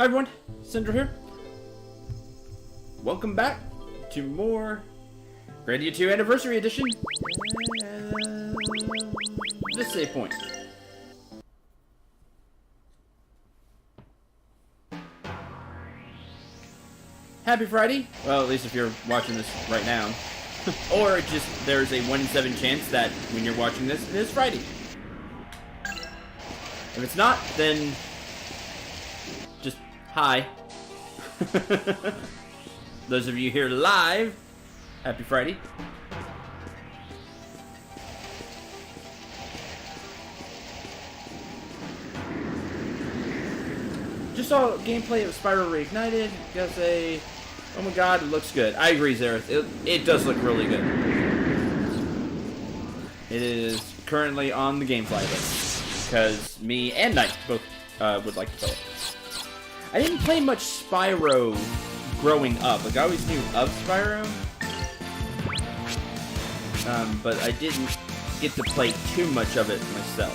Hi everyone, Cendril here. Welcome back to more Grandia 2 Anniversary Edition. This save point. Happy Friday. Well, at least if you're watching this right now. Or just there's a 1 in 7 chance that when you're watching this, it is Friday. If it's not, then just hi. Those of you here live, happy Friday. Just saw gameplay of Spyro Reignited. Gotta say, oh my god, it looks good. I agree, Zareth. It does look really good. It is currently on the gameplay list because me and Knight both would like to play it. I didn't play much Spyro growing up. Like, I always knew of Spyro, but I didn't get to play too much of it myself.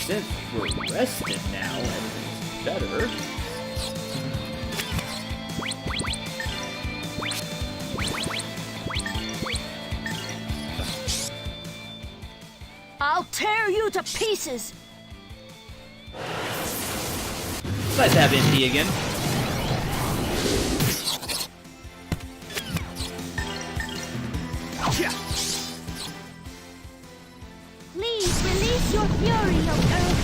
Since we're rested now, everything's better. I'll tear you to pieces! It's nice to have NP again. Please release your fury, O Earth!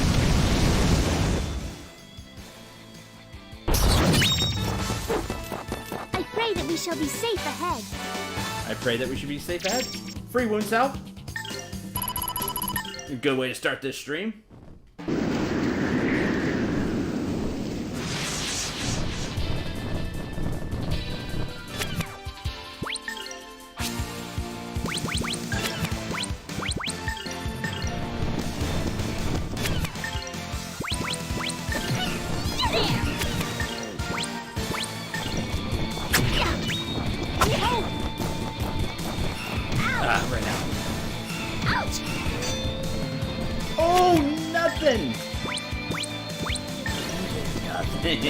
I pray that we shall be safe ahead. I pray that we should be safe ahead. Free wound salve. A good way to start this stream. Right now. Ouch! Oh, nothing! Nothing.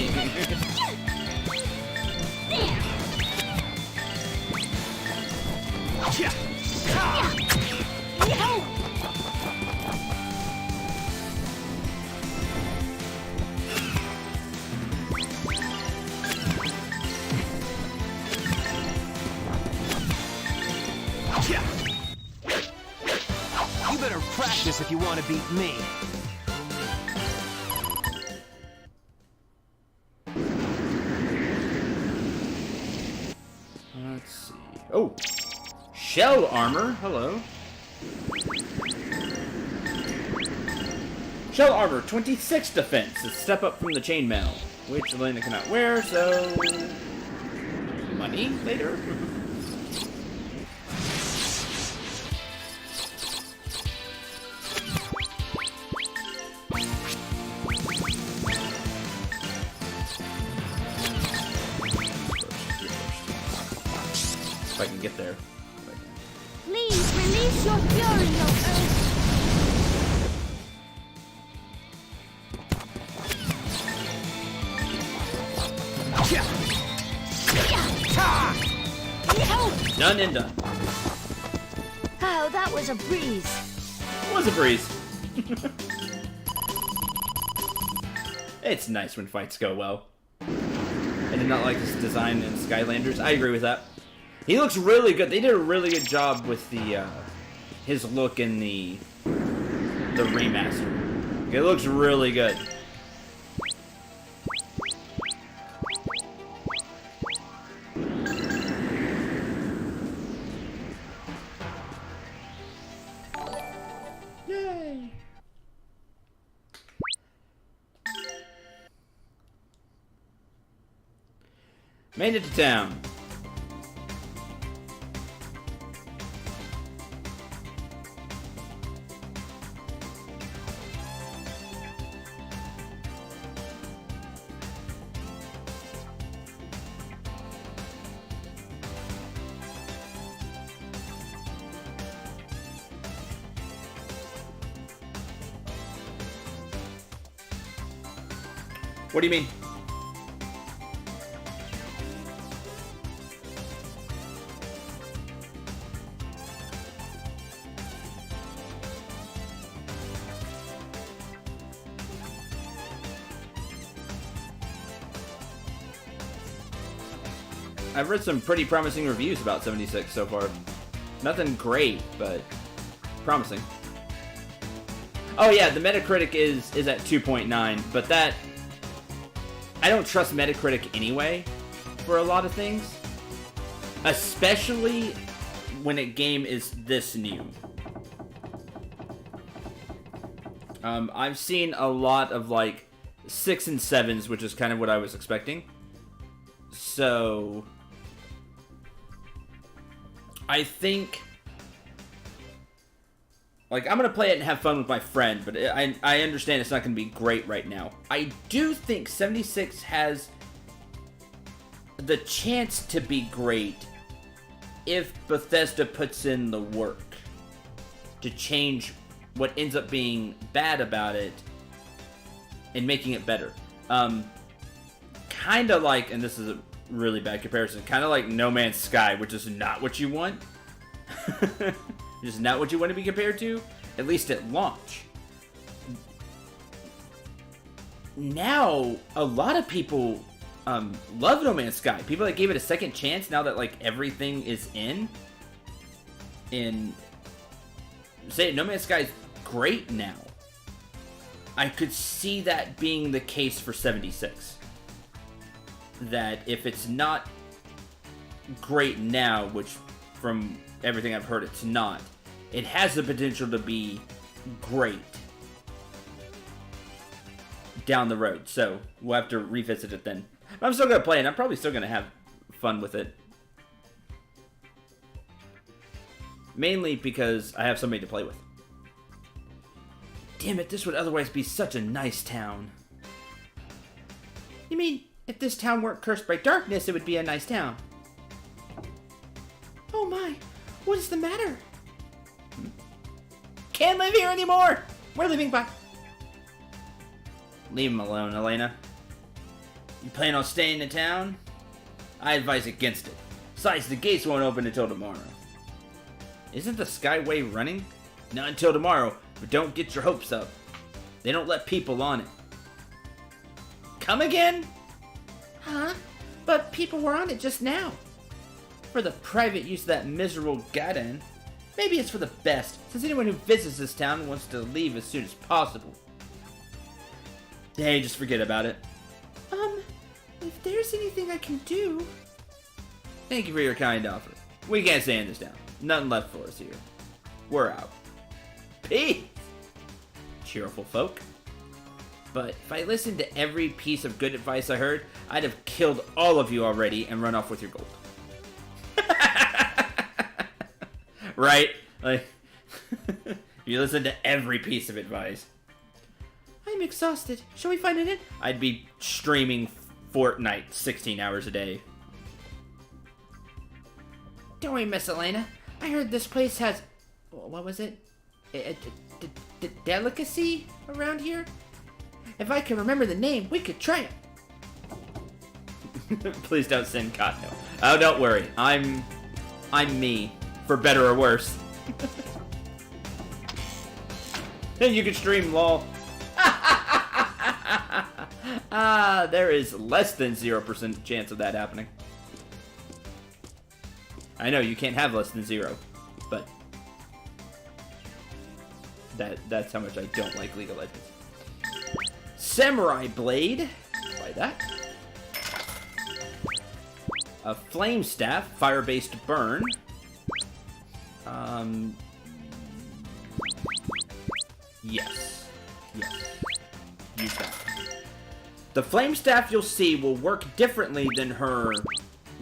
You better practice if you want to beat me. Let's see. Oh! Shell armor. Hello. Shell armor, 26 defense. A step up from the chainmail, which Elena cannot wear, so... money later? If I can get there. Please release your fury, O Earth! Done and done. Oh, that was a breeze. It was a breeze. It's nice when fights go well. I did not like this design in Skylanders. I agree with that. He looks really good. They did a really good job with the his look in the remaster. It looks really good. Yay! Made it to town. What do you mean? I've read some pretty promising reviews about 76 so far. Nothing great, but promising. Oh yeah, the Metacritic is at 2.9, but that... I don't trust Metacritic anyway for a lot of things. Especially when a game is this new. I've seen a lot of like 6 and 7s, which is kind of what I was expecting. So... I think, like, I'm going to play it and have fun with my friend, but I understand it's not going to be great right now. I do think 76 has the chance to be great if Bethesda puts in the work to change what ends up being bad about it and making it better. Kind of like, and this is a really bad comparison, kind of like No Man's Sky, which is not what you want. It's not what you want to be compared to, at least at launch. Now, a lot of people love No Man's Sky. People that gave it a second chance now that like everything is in. Say No Man's Sky is great now. I could see that being the case for 76. That if it's not great now, which from everything I've heard it's not, it has the potential to be great down the road. So we'll have to revisit it then. But I'm still going to play it. I'm probably still going to have fun with it. Mainly because I have somebody to play with. Damn it, this would otherwise be such a nice town. You mean... if this town weren't cursed by darkness, it would be a nice town. Oh my, what is the matter? Can't live here anymore! We're leaving, bye. Leave him alone, Elena. You plan on staying in town? I advise against it. Besides, the gates won't open until tomorrow. Isn't the Skyway running? Not until tomorrow, but don't get your hopes up. They don't let people on it. Come again? Huh? But people were on it just now. For the private use of that miserable garden. Maybe it's for the best, since anyone who visits this town wants to leave as soon as possible. Hey, just forget about it. If there's anything I can do... Thank you for your kind offer. We can't stay in this town. Nothing left for us here. We're out. Peace! Cheerful folk. But if I listened to every piece of good advice I heard, I'd have killed all of you already and run off with your gold. Right? Like, you listen to every piece of advice. I'm exhausted. Shall we find an inn? I'd be streaming Fortnite 16 hours a day. Don't worry, Miss Elena. I heard this place has... what was it? A delicacy around here? If I can remember the name, we could try it. Please don't send Cotno. Oh, don't worry. I'm me, for better or worse. And you can stream LOL. There is less than 0% chance of that happening. I know you can't have less than 0, but that's how much I don't like League of Legends. Samurai Blade. Buy that. A Flame Staff, fire-based burn. Yes. Use that. The Flame Staff, you'll see, will work differently than her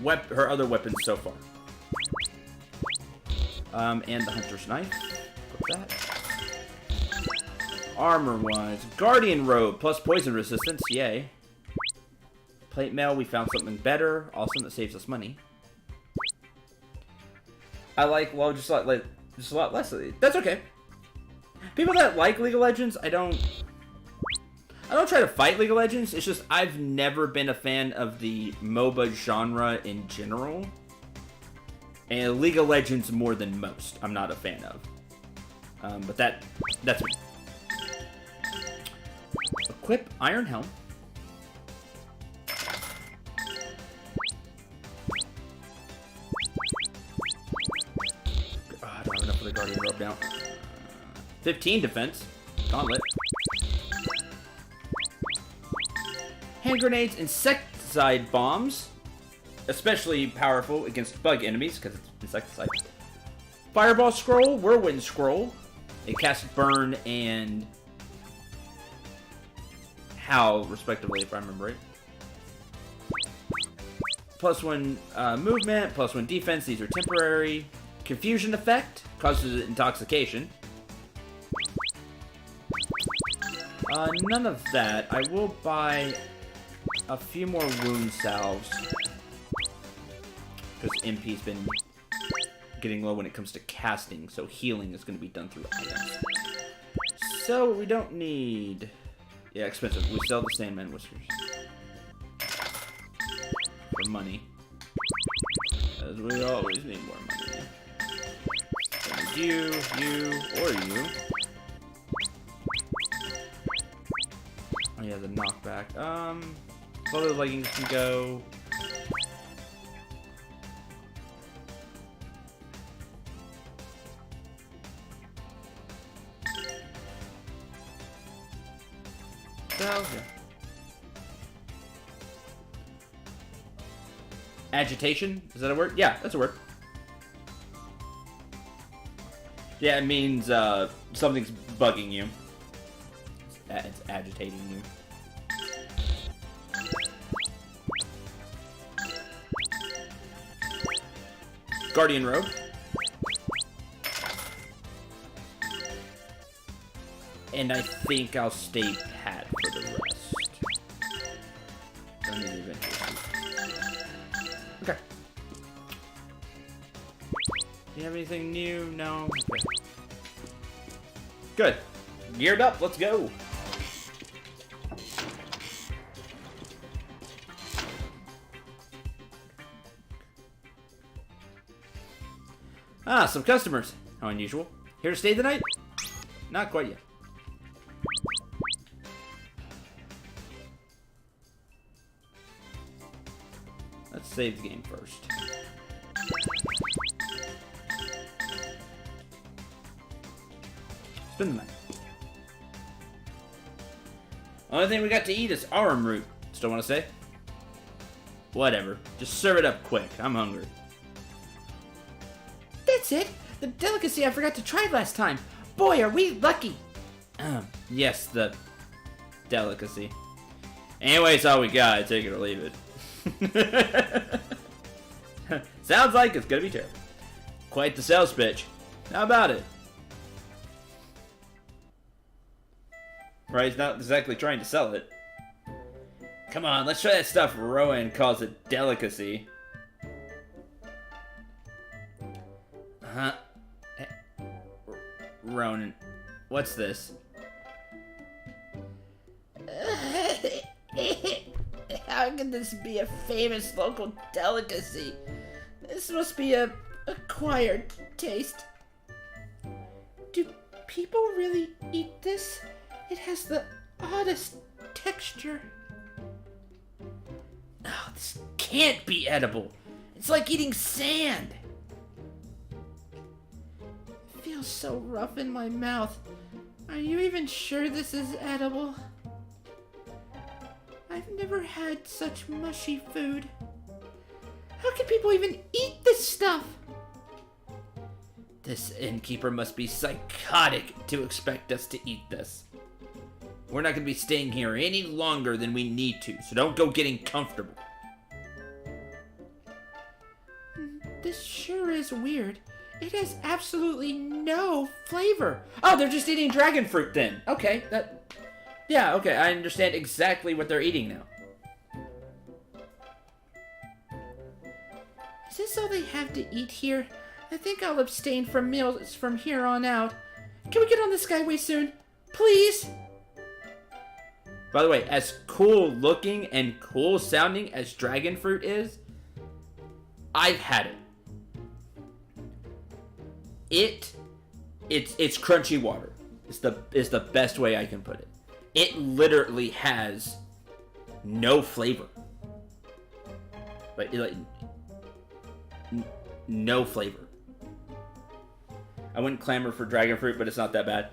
other weapons so far. And the Hunter's Knife. Put that. Armor-wise, Guardian Robe, plus poison resistance, yay. Plate mail, we found something better. Awesome, that saves us money. I like, well, just a lot less of these. That's okay. People that like League of Legends, I I don't try to fight League of Legends. It's just I've never been a fan of the MOBA genre in general. And League of Legends more than most, I'm not a fan of. But that's me. Equip Iron Helm. Oh, I don't have enough for the Guardian Robe now. 15 defense. Gauntlet. Hand grenades, insecticide bombs. Especially powerful against bug enemies, because it's insecticide. Fireball scroll, whirlwind scroll. It casts burn and howl, respectively, if I remember right. +1 movement, +1 defense. These are temporary. Confusion effect causes intoxication. None of that. I will buy a few more wound salves. Because MP's been getting low when it comes to casting, so healing is going to be done through items. So we don't need... Yeah, expensive. We sell the Sandman Whiskers. For money. As we always need more money. So you, or you. Oh yeah, the knockback. Both of the leggings can go. Yeah. Agitation? Is that a word? Yeah, that's a word. Yeah, it means something's bugging you. It's agitating you. Guardian Robe. And I think I'll stay pat for the rest. Don't need the adventure suit. Okay. Do you have anything new? No? Okay. Good. Geared up, let's go. Ah, some customers. How unusual. Here to stay the night? Not quite yet. Let's save the game first. Spend the night. Only thing we got to eat is arm root. Still want to say? Whatever. Just serve it up quick. I'm hungry. That's it. The delicacy I forgot to try last time. Boy, are we lucky. Yes, the delicacy. Anyway, it's all we got. Take it or leave it. Sounds like it's gonna be terrible. Quite the sales pitch. How about it? Right, he's not exactly trying to sell it. Come on, let's try that stuff Rowan calls a delicacy. Huh? Ronan, what's this? How can this be a famous local delicacy? This must be a acquired taste. Do people really eat this? It has the oddest texture. Oh, this can't be edible. It's like eating sand. It feels so rough in my mouth. Are you even sure this is edible? I've never had such mushy food. How can people even eat this stuff? This innkeeper must be psychotic to expect us to eat this. We're not going to be staying here any longer than we need to, so don't go getting comfortable. This sure is weird. It has absolutely no flavor. Oh, they're just eating dragon fruit then. Okay, yeah, okay, I understand exactly what they're eating now. Is this all they have to eat here? I think I'll abstain from meals from here on out. Can we get on the Skyway soon? Please? By the way, as cool looking and cool sounding as dragon fruit is, I've had it. It's crunchy water. It's the best way I can put it. It literally has no flavor. Like no flavor. I wouldn't clamor for dragon fruit, but it's not that bad.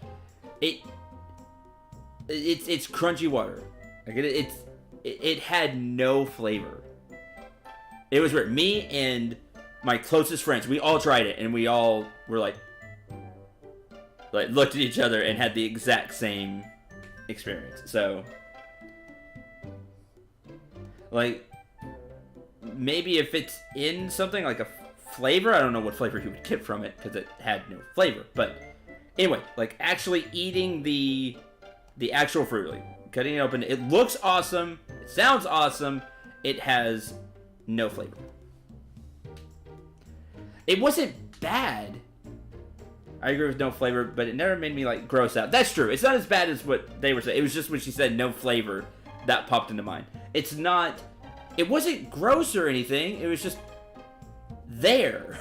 It's crunchy water. Like it had no flavor. It was weird. Me and my closest friends, we all tried it, and we all were like looked at each other and had the exact same experience. So, like, maybe if it's in something like a flavor, I don't know what flavor you would get from it because it had no flavor. But anyway, like actually eating the actual fruit, like cutting it open, it looks awesome. It sounds awesome. It has no flavor. It wasn't bad. I agree with no flavor, but it never made me like gross out. That's true. It's not as bad as what they were saying. It was just when she said no flavor that popped into mind. It's not. It wasn't gross or anything. It was just there.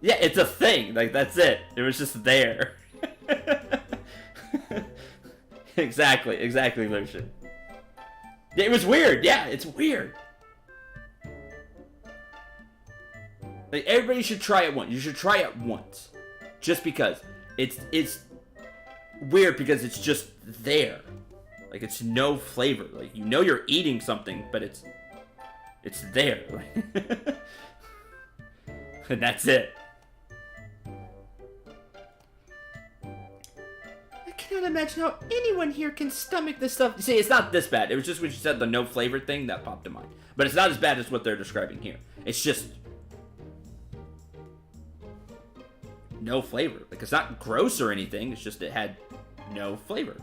Yeah, it's a thing. Like, that's it. It was just there. Exactly, Lucian. It was weird. Yeah, it's weird. Like, everybody should try it once. You should try it once. Just because. It's weird because it's just there. Like, it's no flavor. Like, you know you're eating something, but it's there. And that's it. I cannot imagine how anyone here can stomach this stuff. See, it's not this bad. It was just when you said the no flavor thing that popped in mind. But it's not as bad as what they're describing here. It's just no flavor. Like, it's not gross or anything. It's just it had no flavor.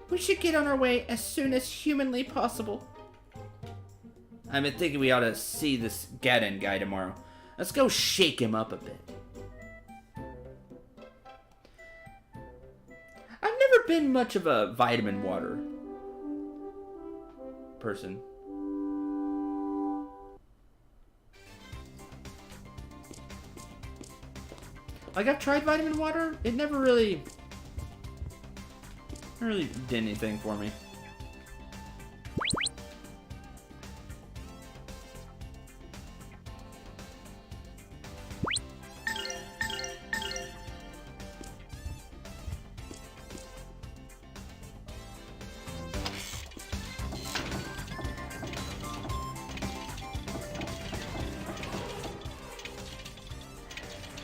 We should get on our way as soon as humanly possible. I've been thinking we ought to see this Gaden guy tomorrow. Let's go shake him up a bit. I've never been much of a vitamin water person. Like, I've tried vitamin water. It never really did anything for me.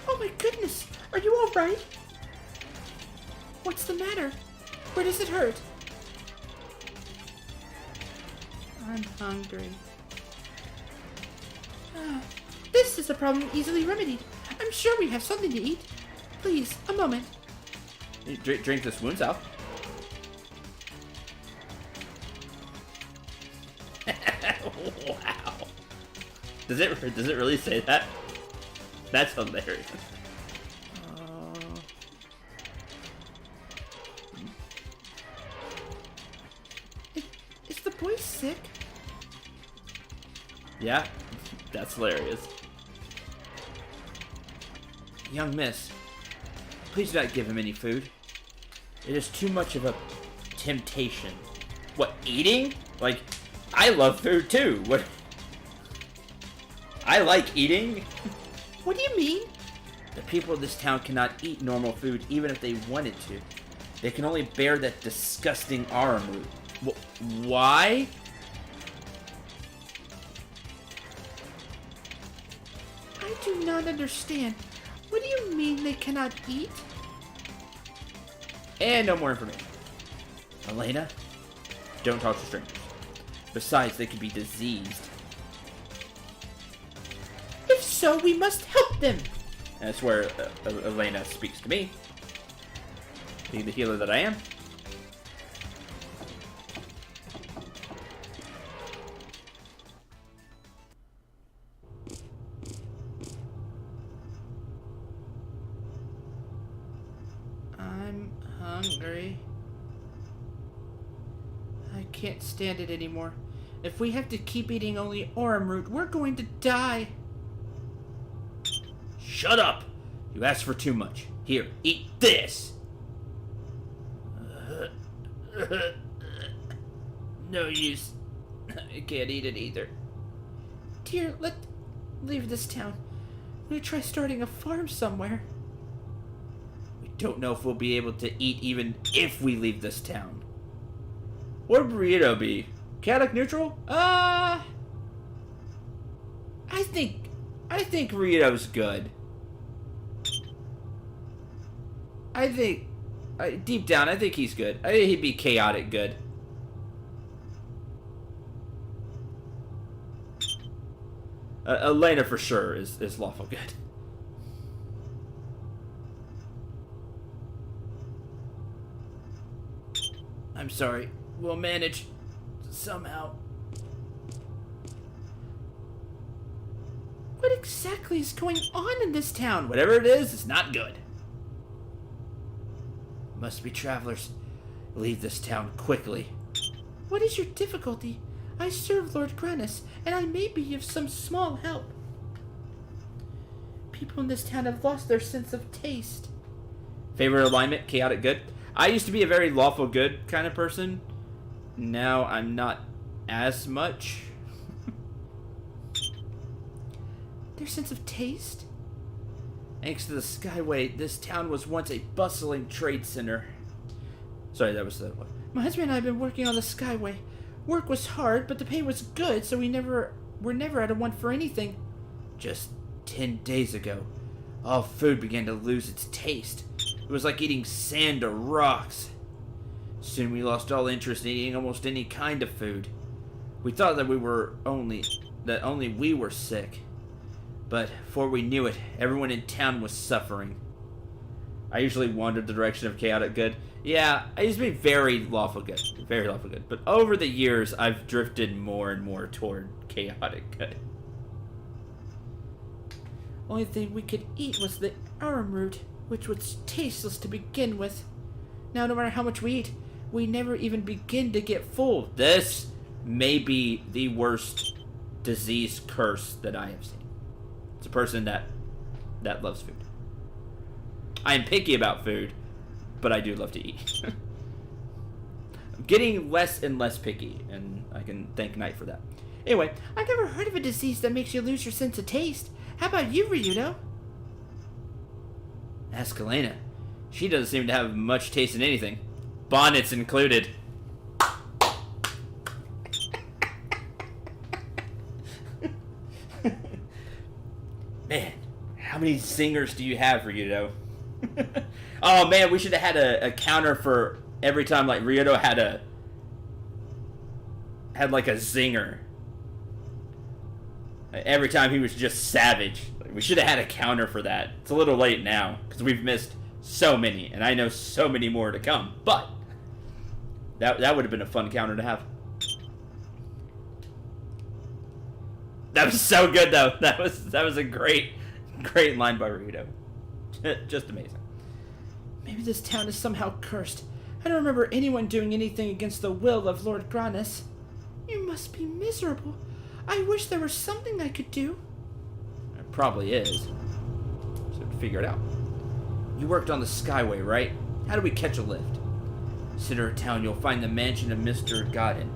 Oh my goodness! Are you all right? What's the matter? Where does it hurt? I'm hungry. This is a problem easily remedied. I'm sure we have something to eat. Please, a moment. Drink this wounds out. Wow. Does it really say that? That's hilarious. Is the boy sick? Yeah, that's hilarious. Young miss, please do not give him any food. It is too much of a temptation. What, eating? Like, I love food too. What? I like eating. What do you mean? The people of this town cannot eat normal food even if they wanted to. They can only bear that disgusting arum root. Why? I do not understand. What do you mean they cannot eat? And no more information. Elena, don't talk to strangers. Besides, they could be diseased. If so, we must help them. That's where Elena speaks to me. Being the healer that I am. hungry. I can't stand it anymore. If we have to keep eating only aurum root, we're going to die. Shut up! You asked for too much. Here, eat this! No use. I can't eat it either. Dear, let's leave this town. I'm gonna try starting a farm somewhere. We don't know if we'll be able to eat even if we leave this town. What would burrito be? Chaotic neutral? I think burrito's good. Deep down, I think he's good. I think he'd be chaotic good. Elena for sure is lawful good. I'm sorry. We'll manage somehow. What exactly is going on in this town? Whatever it is, it's not good. Must be travelers. Leave this town quickly. What is your difficulty? I serve Lord Grannis, and I may be of some small help. People in this town have lost their sense of taste. Favorite alignment, chaotic good. I used to be a very lawful good kind of person. Now I'm not as much. Their sense of taste? Thanks to the Skyway, this town was once a bustling trade center. Sorry, that was the one. My husband and I have been working on the Skyway. Work was hard, but the pay was good, so we're never at a want for anything. Just 10 days ago, all food began to lose its taste. It was like eating sand or rocks. Soon we lost all interest in eating almost any kind of food. We thought that only we were sick. But before we knew it, everyone in town was suffering. I usually wandered the direction of chaotic good. Yeah, I used to be very lawful good. Very lawful good. But over the years, I've drifted more and more toward chaotic good. Only thing we could eat was the aurum root, which was tasteless to begin with. Now, no matter how much we eat, we never even begin to get full. This may be the worst disease curse that I have seen. It's a person that loves food. I am picky about food, but I do love to eat. I'm getting less and less picky, and I can thank Night for that. Anyway, I've never heard of a disease that makes you lose your sense of taste. How about you, Ryudo? Ask Elena. She doesn't seem to have much taste in anything. Bonnets included. Man, how many singers do you have, Ryudo? Oh man, we should have had a counter for every time like Ryudo had like a zinger. Every time he was just savage. We should have had a counter for that. It's a little late now because we've missed so many, and I know so many more to come. But that would have been a fun counter to have. That was so good, though. That was a great line by Ryudo. Just amazing. Maybe this town is somehow cursed. I don't remember anyone doing anything against the will of Lord Grannis. You must be miserable. I wish there was something I could do. There probably is. So to figure it out. You worked on the Skyway, right? How do we catch a lift? Center of town, you'll find the mansion of Mr. Godin,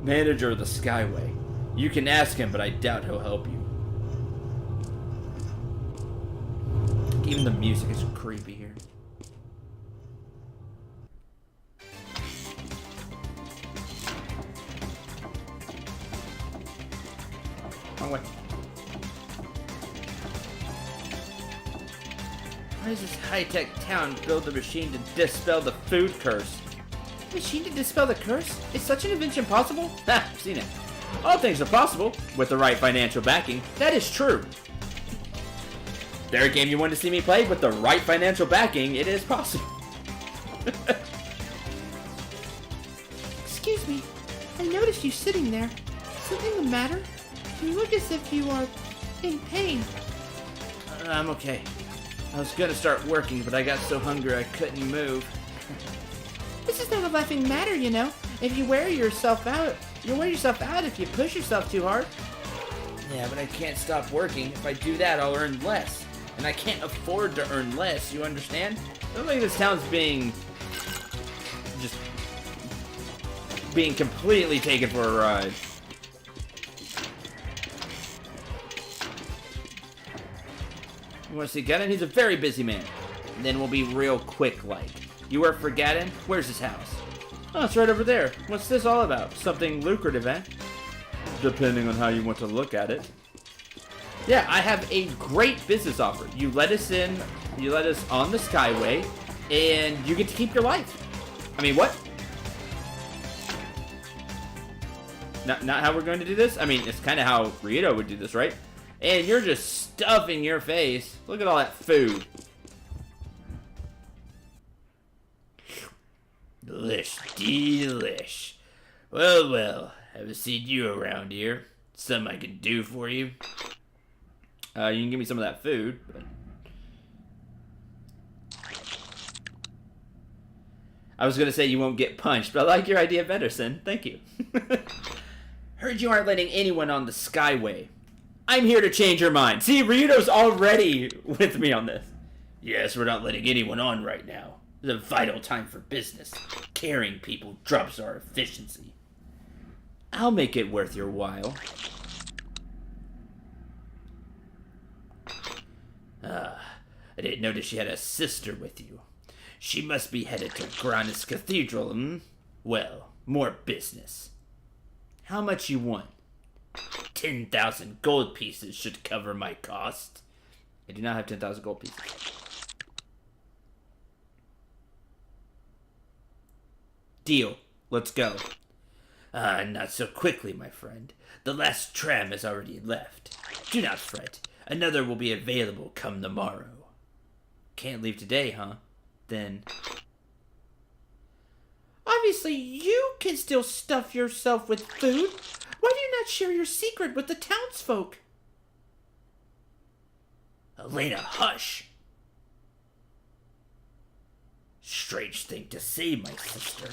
manager of the Skyway. You can ask him, but I doubt he'll help you. Even the music is creepy here. Wrong way. Why does this high-tech town build a machine to dispel the food curse? Machine to dispel the curse? Is such an invention possible? Ha! I've seen it. All things are possible with the right financial backing. That is true. There a game you want to see me play with the right financial backing, it is possible. Excuse me. I noticed you sitting there. Something the matter? You look as if you are in pain. I'm okay. I was gonna start working, but I got so hungry I couldn't move. This is not a laughing matter, you know. If you wear yourself out, you'll wear yourself out if you push yourself too hard. Yeah, but I can't stop working. If I do that, I'll earn less. And I can't afford to earn less, you understand? I don't think this town's being completely taken for a ride. You want to see Gaddon? He's a very busy man. And then we'll be real quick like. You work for Gaddon? Where's his house? Oh, it's right over there. What's this all about? Something lucrative, eh? Depending on how you want to look at it. Yeah, I have a great business offer. You let us in, you let us on the Skyway, and you get to keep your life. I mean, what? Not how we're going to do this? I mean, it's kind of how Rito would do this, right? And you're just stuffing your face. Look at all that food. Delish, delish. Well, well, haven't seen you around here. Something I can do for you. You can give me some of that food, but... I was gonna say you won't get punched, but I like your idea better, Sin. Thank you. Heard you aren't letting anyone on the Skyway. I'm here to change your mind. See, Ryudo's already with me on this. Yes, we're not letting anyone on right now. It's a vital time for business. Carrying people drops our efficiency. I'll make it worth your while. I didn't notice she had a sister with you. She must be headed to Grandia's Cathedral, hmm? Well, more business. How much you want? 10,000 gold pieces should cover my cost. I do not have 10,000 gold pieces. Deal. Let's go. Not so quickly, my friend. The last tram has already left. Do not fret. Another will be available come the morrow. Can't leave today, huh? Then... Obviously, you can still stuff yourself with food. Why do you not share your secret with the townsfolk? Elena, hush! Strange thing to say, my sister.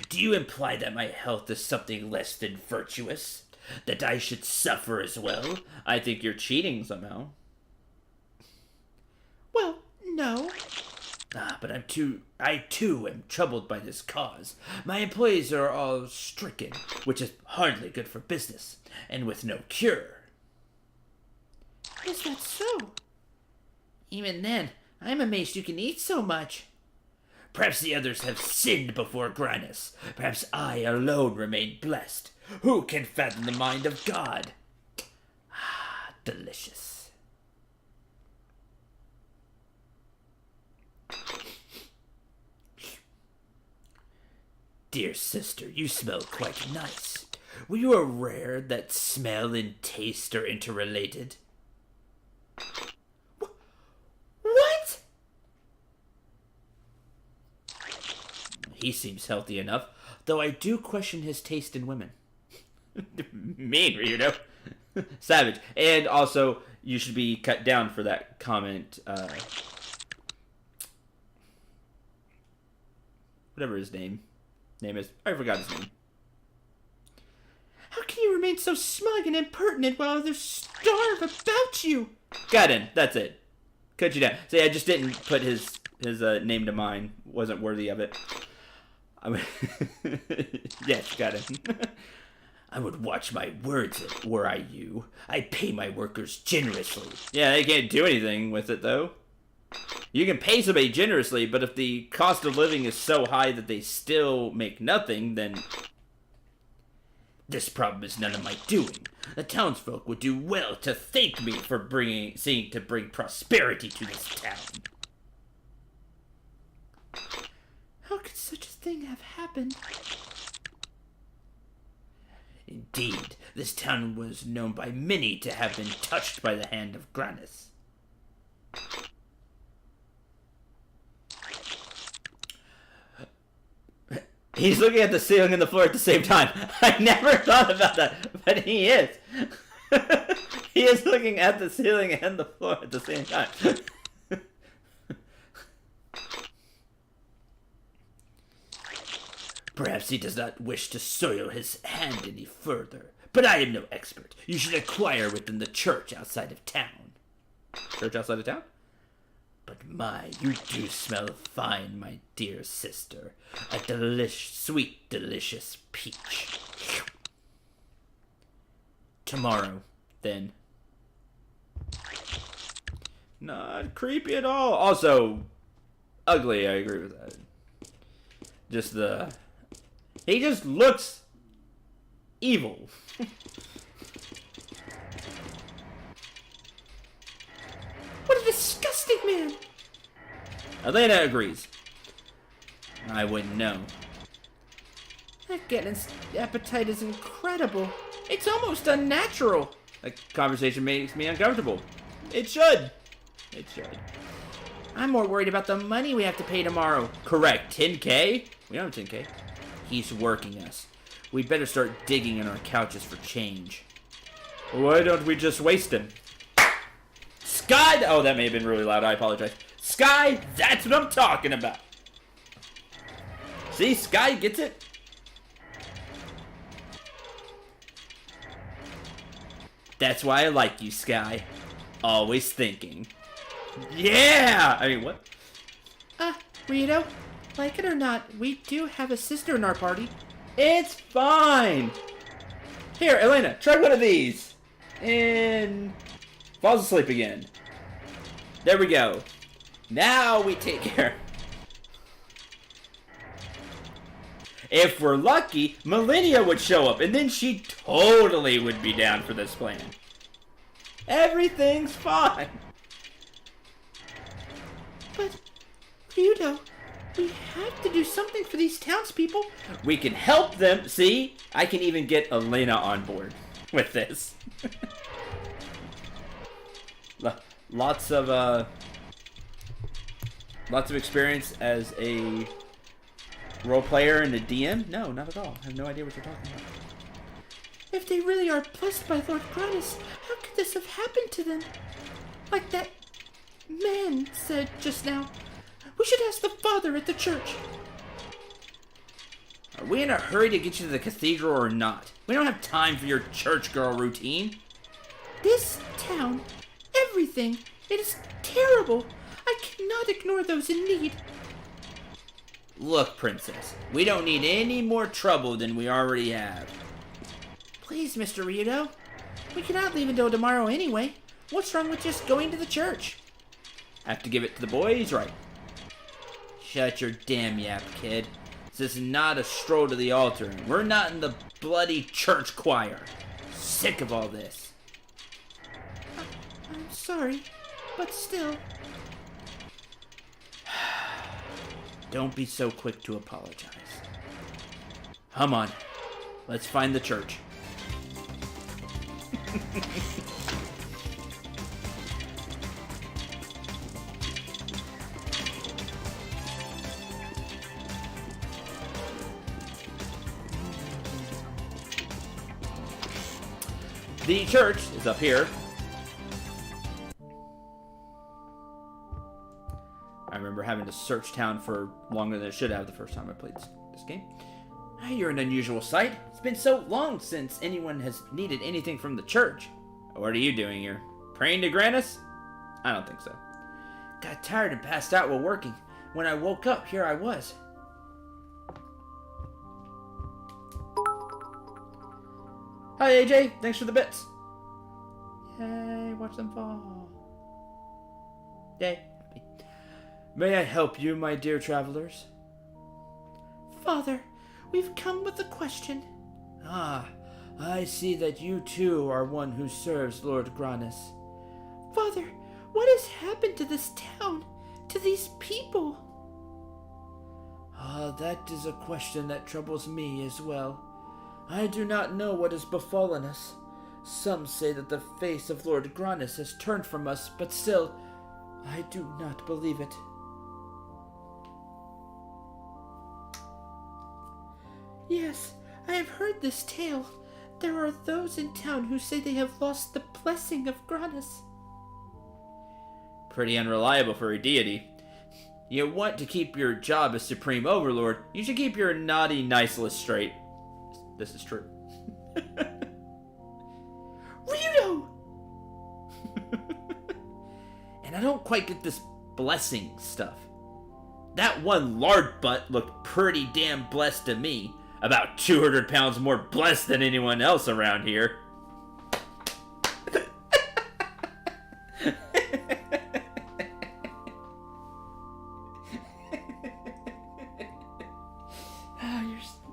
Do you imply that my health is something less than virtuous? That I should suffer as well? I think you're cheating somehow. Well, no. But I too am troubled by this cause. My employees are all stricken, which is hardly good for business, and with no cure. Is that so? Even then, I'm amazed you can eat so much. Perhaps the others have sinned before Granus. Perhaps I alone remain blessed. Who can fathom the mind of God? Ah, delicious. Dear sister, you smell quite nice. Were you aware that smell and taste are interrelated? What? He seems healthy enough, though I do question his taste in women. Mean, Ryudo. Savage. And also, you should be cut down for that comment. Whatever his name is. I forgot his name. How can you remain so smug and impertinent while others starve about you? Gaddon, that's it. Cut you down. See, I just didn't put his name to mine. Wasn't worthy of it. I mean, yes, got it. I would watch my words were I you. I pay my workers generously. Yeah, they can't do anything with it, though. You can pay somebody generously, but if the cost of living is so high that they still make nothing, then... This problem is none of my doing. The townsfolk would do well to thank me for seeking to bring prosperity to this town. How could such a thing have happened? Indeed, this town was known by many to have been touched by the hand of Granus. He's looking at the ceiling and the floor at the same time. I never thought about that, but he is. He is looking at the ceiling and the floor at the same time. Perhaps he does not wish to soil his hand any further. But I am no expert. You should inquire within the church outside of town. Church outside of town? But my, you do smell fine, my dear sister. A sweet, delicious peach. Tomorrow, then. Not creepy at all. Also, ugly, I agree with that. He just looks evil. What a disgusting man! Elena agrees. I wouldn't know. That Gettin's appetite is incredible. It's almost unnatural. That conversation makes me uncomfortable. It should. It should. I'm more worried about the money we have to pay tomorrow. Correct. 10K? We don't have 10K. He's working us. We better start digging in our couches for change. Why don't we just waste him? Sky! Oh, that may have been really loud. I apologize. Sky, that's what I'm talking about. See, Sky gets it. That's why I like you, Sky. Always thinking. Yeah! I mean, what? Rito, like it or not, we do have a sister in our party. It's fine. Here, Elena, try one of these. And falls asleep again. There we go. Now we take care. If we're lucky, Millennia would show up, and then she totally would be down for this plan. Everything's fine. But, Rito, we have to do something for these townspeople. We can help them. See, I can even get Elena on board with this. Lots of experience as a role player and a DM? No, not at all. I have no idea what you're talking about. If they really are blessed by Lord Granus, how could this have happened to them? Like that man said just now. We should ask the father at the church. Are we in a hurry to get you to the cathedral or not? We don't have time for your church girl routine. This town, everything, it is terrible. I cannot ignore those in need. Look, Princess, we don't need any more trouble than we already have. Please, Mr. Rito. We cannot leave until tomorrow anyway. What's wrong with just going to the church? Have to give it to the boys, right? Shut your damn yap, kid. This is not a stroll to the altar, and we're not in the bloody church choir. Sick of all this. I'm sorry, but still. Don't be so quick to apologize. Come on, let's find the church. The church is up here. I remember having to search town for longer than it should have the first time I played this game. You're an unusual sight. It's been so long since anyone has needed anything from the church. What are you doing here? Praying to Granus? I don't think so. Got tired and passed out while working. When I woke up, here I was. Hi AJ, thanks for the bits. Yay, watch them fall. Yay. May I help you, my dear travelers? Father, we've come with a question. Ah, I see that you too are one who serves Lord Granus. Father, what has happened to this town, to these people? Ah, that is a question that troubles me as well. I do not know what has befallen us. Some say that the face of Lord Granus has turned from us, but still, I do not believe it. Yes, I have heard this tale. There are those in town who say they have lost the blessing of Granus. Pretty unreliable for a deity. you want to keep your job as Supreme Overlord, you should keep your naughty nice list straight. This is true. Ryudo! And I don't quite get this blessing stuff. That one lard butt looked pretty damn blessed to me. About 200 pounds more blessed than anyone else around here.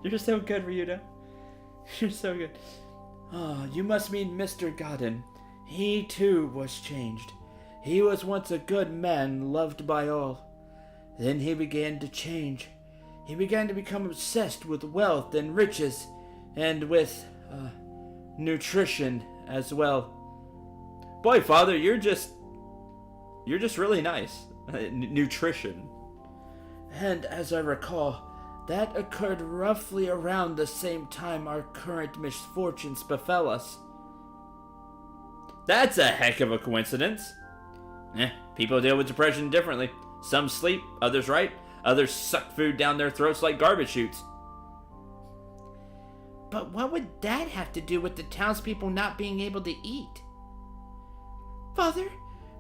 You're so good, Ryudo. You're so good. Oh, you must mean Mr. Godden. He too was changed. He was once a good man, loved by all. Then he began to change. He began to become obsessed with wealth and riches, and with nutrition as well. Boy, Father, you're just really nice. Nutrition. And as I recall, that occurred roughly around the same time our current misfortunes befell us. That's a heck of a coincidence. People deal with depression differently. Some sleep, others write, others suck food down their throats like garbage chutes. But what would that have to do with the townspeople not being able to eat? Father,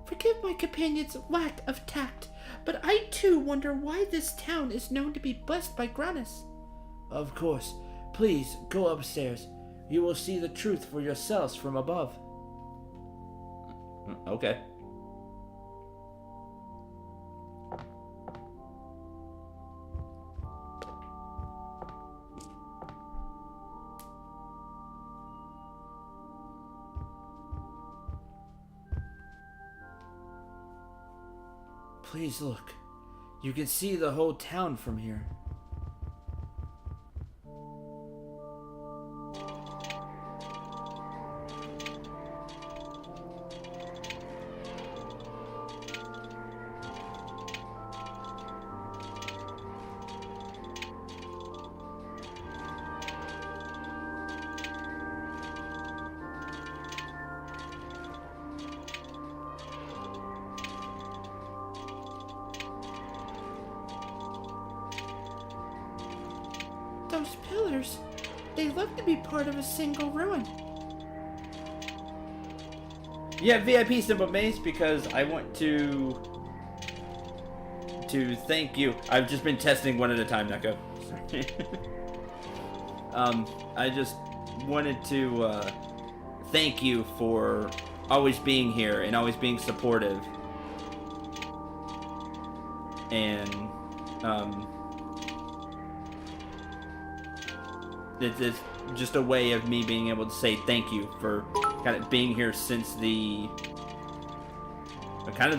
forgive my companion's lack of tact, but I too wonder why this town is known to be blessed by Granus. Of course. Please, go upstairs. You will see the truth for yourselves from above. Okay. Please look. You can see the whole town from here. Those pillars, they look to be part of a single ruin. Yeah, VIP Simple Maze, because I want to thank you. I've just been testing one at a time, Neko. Sorry. I just wanted to thank you for always being here and always being supportive. And it's just a way of me being able to say thank you for kind of being here since the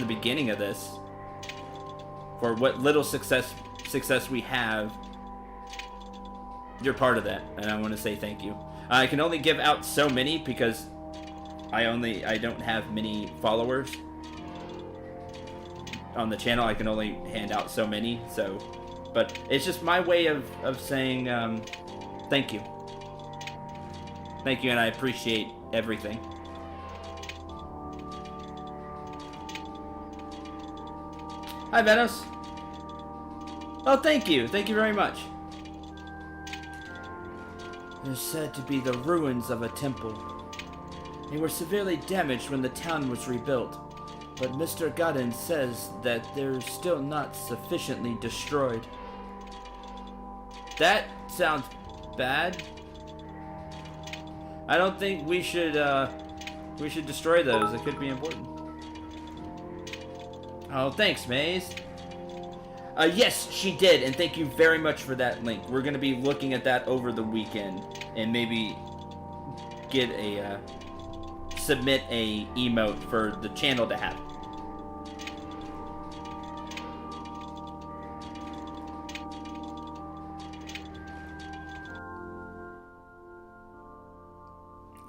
beginning of this. For what little success we have, you're part of that, and I want to say thank you. I can only give out so many because I don't have many followers on the channel. I can only hand out so many, but it's just my way of saying thank you. Thank you, and I appreciate everything. Hi, Venos. Oh, thank you. Thank you very much. They're said to be the ruins of a temple. They were severely damaged when the town was rebuilt, but Mr. Godden says that they're still not sufficiently destroyed. That sounds bad. I don't think we should destroy those. It could be important. Oh, thanks, Maze. Yes, she did, and thank you very much for that link. We're gonna be looking at that over the weekend, and maybe get a submit a emote for the channel to have.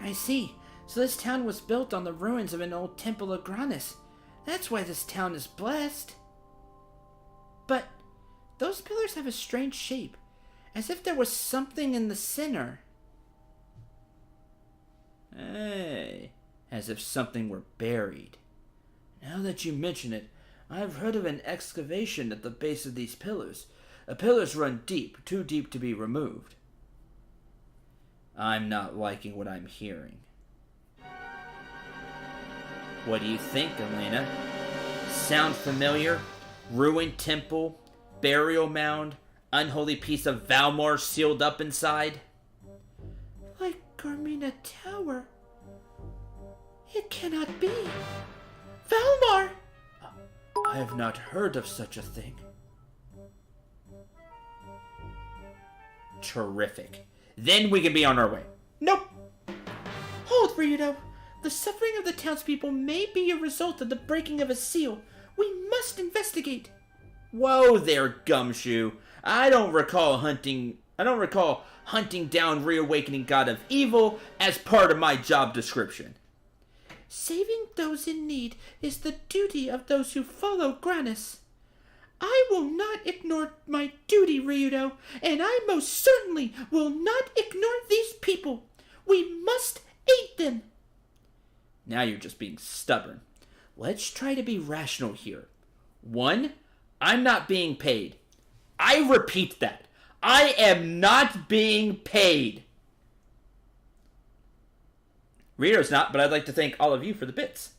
I see. So this town was built on the ruins of an old temple of Granus. That's why this town is blessed. But those pillars have a strange shape, as if there was something in the center. Hey, as if something were buried. Now that you mention it, I've heard of an excavation at the base of these pillars. The pillars run deep, too deep to be removed. I'm not liking what I'm hearing. What do you think, Elena? Sound familiar? Ruined temple, burial mound, unholy piece of Valmar sealed up inside? Like Carmina Tower. It cannot be. Valmar! I have not heard of such a thing. Terrific. Then we can be on our way. Nope. Hold, Ryudo. The suffering of the townspeople may be a result of the breaking of a seal. We must investigate. Whoa there, Gumshoe. I don't recall hunting down reawakening god of evil as part of my job description. Saving those in need is the duty of those who follow Granis. I will not ignore my duty, Ryudo, and I most certainly will not ignore these people. We must aid them. Now you're just being stubborn. Let's try to be rational here. 1, I'm not being paid. I repeat that. I am not being paid. Rito's not, but I'd like to thank all of you for the bits.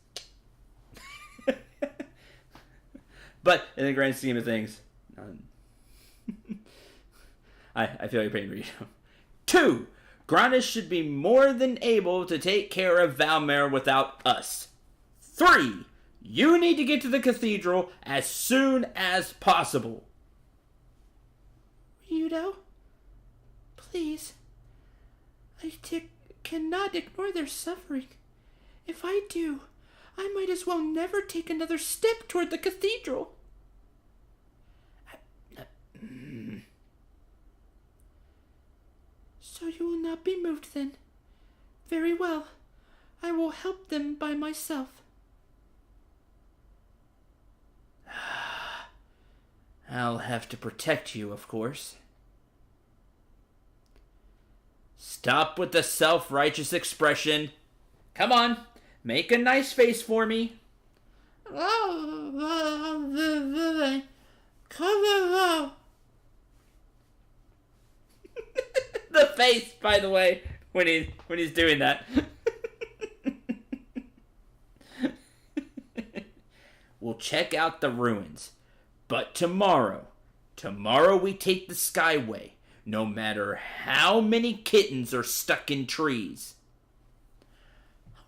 But in the grand scheme of things, I feel you're paying Rito. 2, Granis should be more than able to take care of Valmar without us. 3, you need to get to the cathedral as soon as possible. Ryudo, please. Cannot ignore their suffering. If I do, I might as well never take another step toward the cathedral. So you will not be moved then? Very well. I will help them by myself. I'll have to protect you, of course. Stop with the self-righteous expression. Come on, make a nice face for me. The face, by the way, when he's doing that. We'll check out the ruins. But tomorrow we take the Skyway, no matter how many kittens are stuck in trees.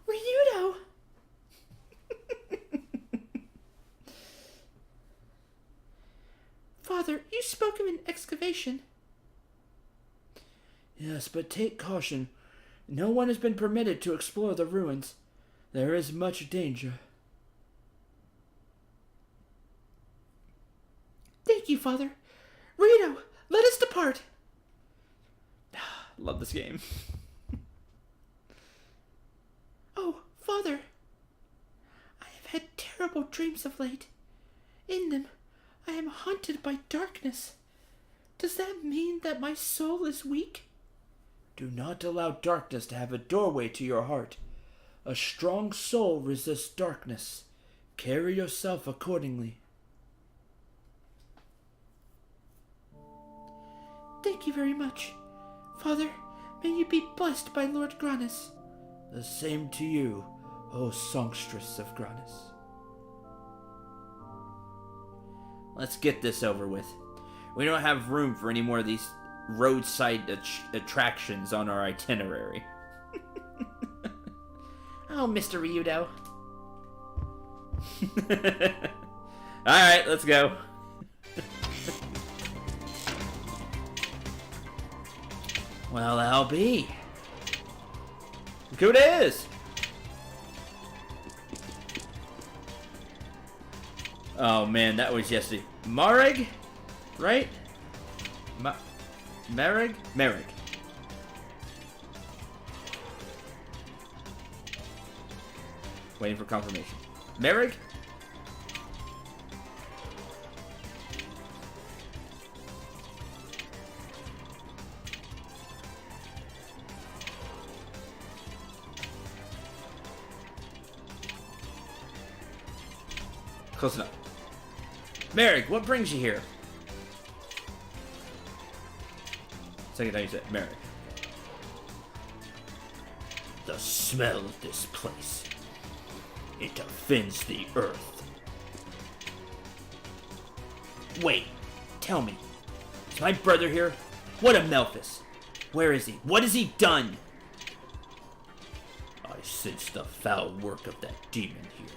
Ryudo! Father, you spoke of an excavation. Yes, but take caution. No one has been permitted to explore the ruins. There is much danger. Thank you, Father. Rito, let us depart. Love this game. Oh, Father. I have had terrible dreams of late. In them, I am haunted by darkness. Does that mean that my soul is weak? Do not allow darkness to have a doorway to your heart. A strong soul resists darkness. Carry yourself accordingly. Thank you very much. Father, may you be blessed by Lord Granis. The same to you, O songstress of Granis. Let's get this over with. We don't have room for any more of these roadside attractions on our itinerary. Oh, Mr. Ryudo. Alright, let's go. Well, I'll be. Look who it is! Oh man, that was yesterday. Mareg? Right? Mareg? Mareg. Waiting for confirmation. Mareg? Close enough. Merrick, what brings you here? Second time you said Merrick. The smell of this place. It offends the earth. Wait, tell me. Is my brother here? What of Melphis? Where is he? What has he done? I sense the foul work of that demon here.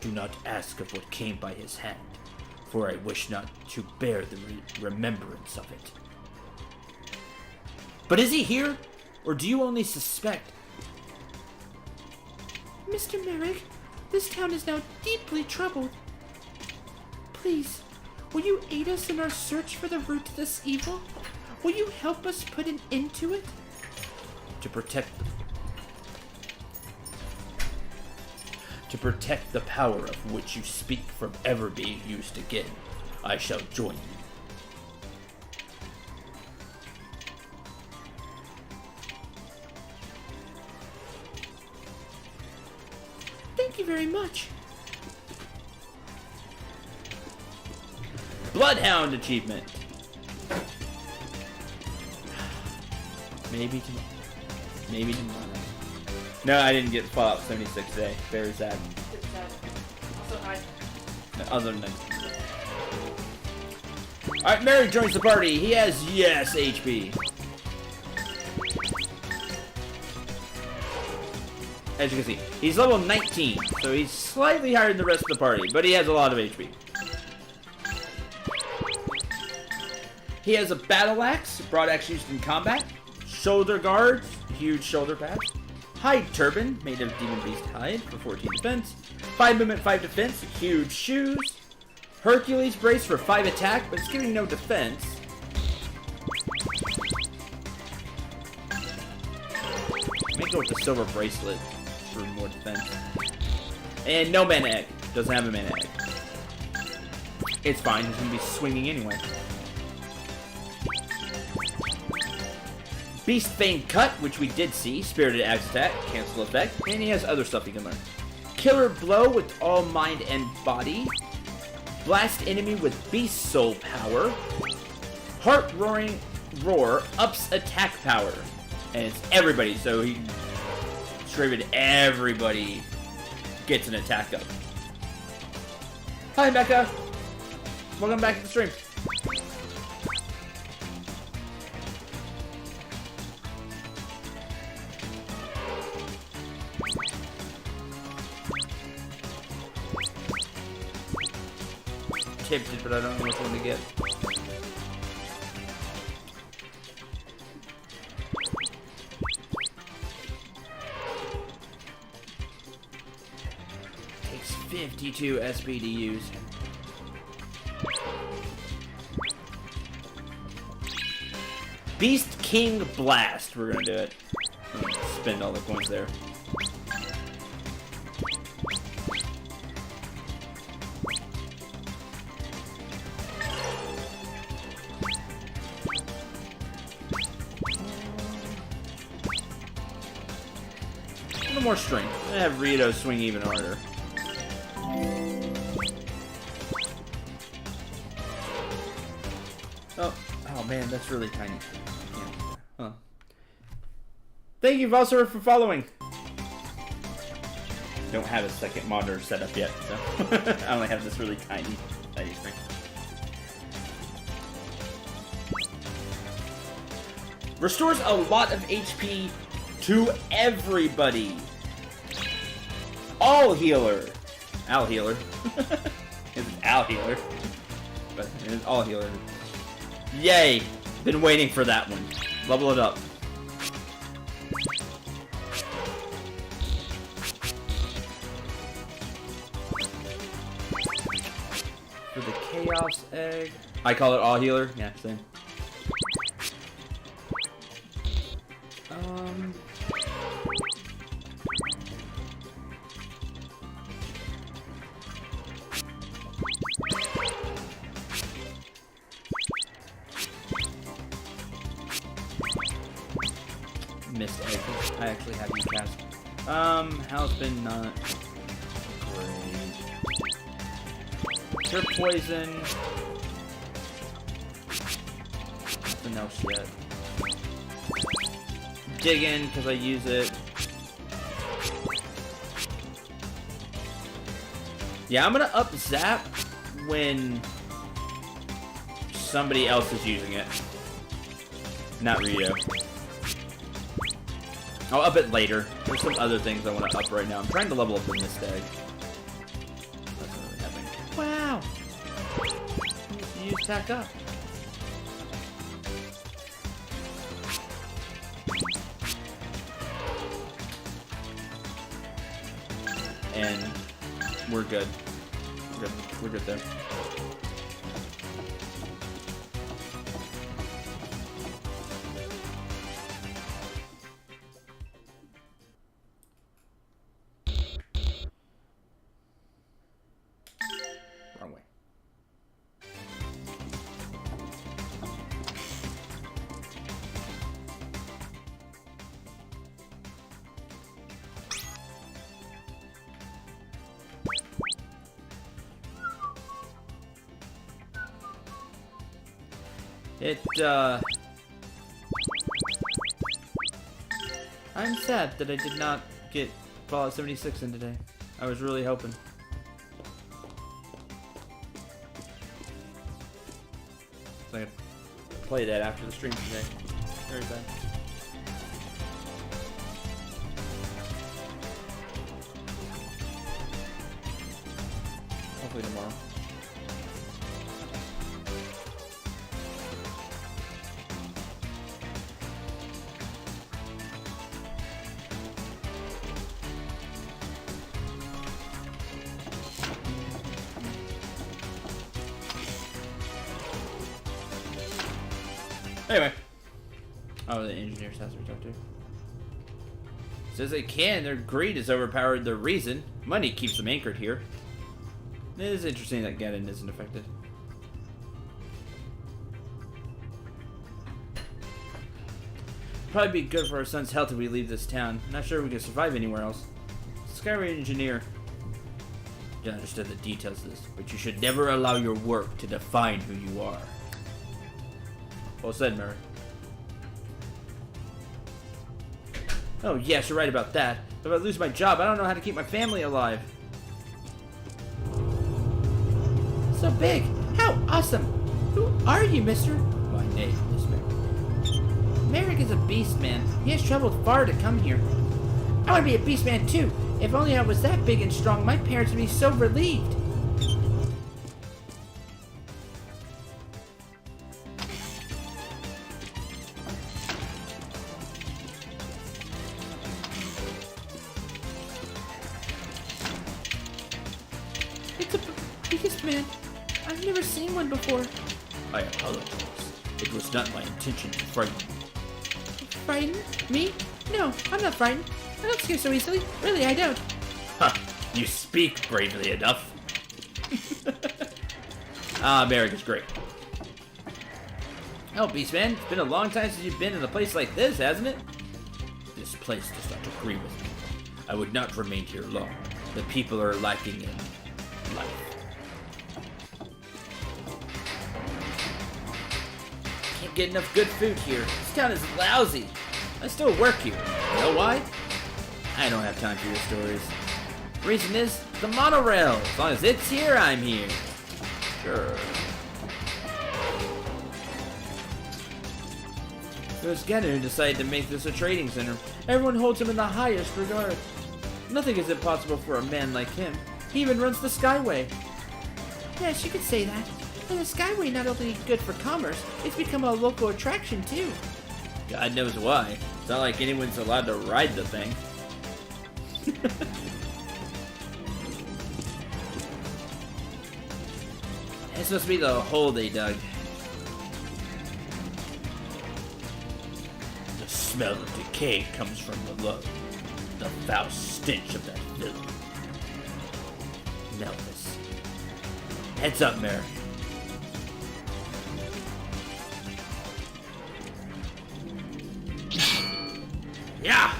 Do not ask of what came by his hand, for I wish not to bear the remembrance of it. But is he here? Or do you only suspect? Mr. Merrick, this town is now deeply troubled. Please, will you aid us in our search for the root of this evil? Will you help us put an end to it? To protect the power of which you speak from ever being used again, I shall join you. Thank you very much. Bloodhound achievement. Maybe tomorrow. Maybe tomorrow. No, I didn't get Fallout 76 today. Very sad. Also nice. Alright, Merrick joins the party. He has, yes, HP. As you can see, he's level 19, so he's slightly higher than the rest of the party, but he has a lot of HP. He has a battle axe, broad axe used in combat, shoulder guards, huge shoulder pads, hide turban, made of demon beast hide for 14 defense, 5 movement, 5 defense, huge shoes, Hercules brace for 5 attack, but it's giving no defense. May go with the silver bracelet for more defense. And no mana egg. Doesn't have a mana egg. It's fine, he's gonna be swinging anyway. Beast Fang Cut, which we did see. Spirited Axe Attack, cancel effect. And he has other stuff he can learn. Killer Blow with all mind and body. Blast enemy with Beast Soul power. Heart Roaring Roar ups attack power. And it's everybody, so he straight everybody gets an attack up. Hi, Becca. Welcome back to the stream. Tempted, but I don't know which one to get. Takes 52 SP to use. Beast King Blast. We're gonna do it. Spend all the coins there. A little more strength. I have Rito swing even harder. Oh man, that's really tiny. Yeah. Huh. Thank you, Valsar, for following. Don't have a second monitor set up yet, so I only have this really tiny screen. Restores a lot of HP to everybody. All healer. Al healer. It's Al healer. But it's all healer. Yay! Been waiting for that one. Level it up. For the Chaos Egg. I call it all healer. Yeah, same. Missed egg. I actually have you cast. How's been not great. Sure poison. Nothing else yet. Dig in because I use it. Yeah, I'm gonna up zap when somebody else is using it. Not Rio. I'll up it later. There's some other things I want to up right now. I'm trying to level up in this tag. That's not really happening. Wow. Use back up. And we're good. We're good there. Wrong way. I'm sad that I did not get Fallout 76 in today. I was really hoping. So I could play that after the stream today. Very bad. Hopefully tomorrow. Anyway. Oh, the engineers has to be talked to. Says they can. Their greed has overpowered their reason. Money keeps them anchored here. It is interesting that Ganon isn't affected. Probably be good for our son's health if we leave this town. Not sure we can survive anywhere else. Skyway engineer. Don't understand the details of this, but you should never allow your work to define who you are. Well said, Mary. Oh, yes, you're right about that. If I lose my job, I don't know how to keep my family alive. So big. How awesome. Who are you, mister? My name is Merrick. Merrick is a beast man. He has traveled far to come here. I want to be a beast man too. If only I was that big and strong, my parents would be so relieved. It's a biggest man. I've never seen one before. I apologize. It was not my intention to frighten you. Frightened? Me? No, I'm not frightened. I don't scare so easily. Really, I don't. Ha! You speak bravely enough. Ah, Merrick is great. Oh, Beastman, it's been a long time since you've been in a place like this, hasn't it? This place does not agree with me. I would not remain here long. The people are lacking in life. Can't get enough good food here. This town is lousy. I still work here. You know why? I don't have time for your stories. Reason is the monorail. As long as it's here, I'm here. Sure. It was Ganon who decided to make this a trading center. Everyone holds him in the highest regard. Nothing is impossible for a man like him. He even runs the Skyway. Yes, you could say that. And the Skyway not only good for commerce, it's become a local attraction too. God knows why. It's not like anyone's allowed to ride the thing. It's supposed to be the hole they dug. The smell of decay comes from below. The foul stench of that filth. Now this. Heads up, Mary. Yeah!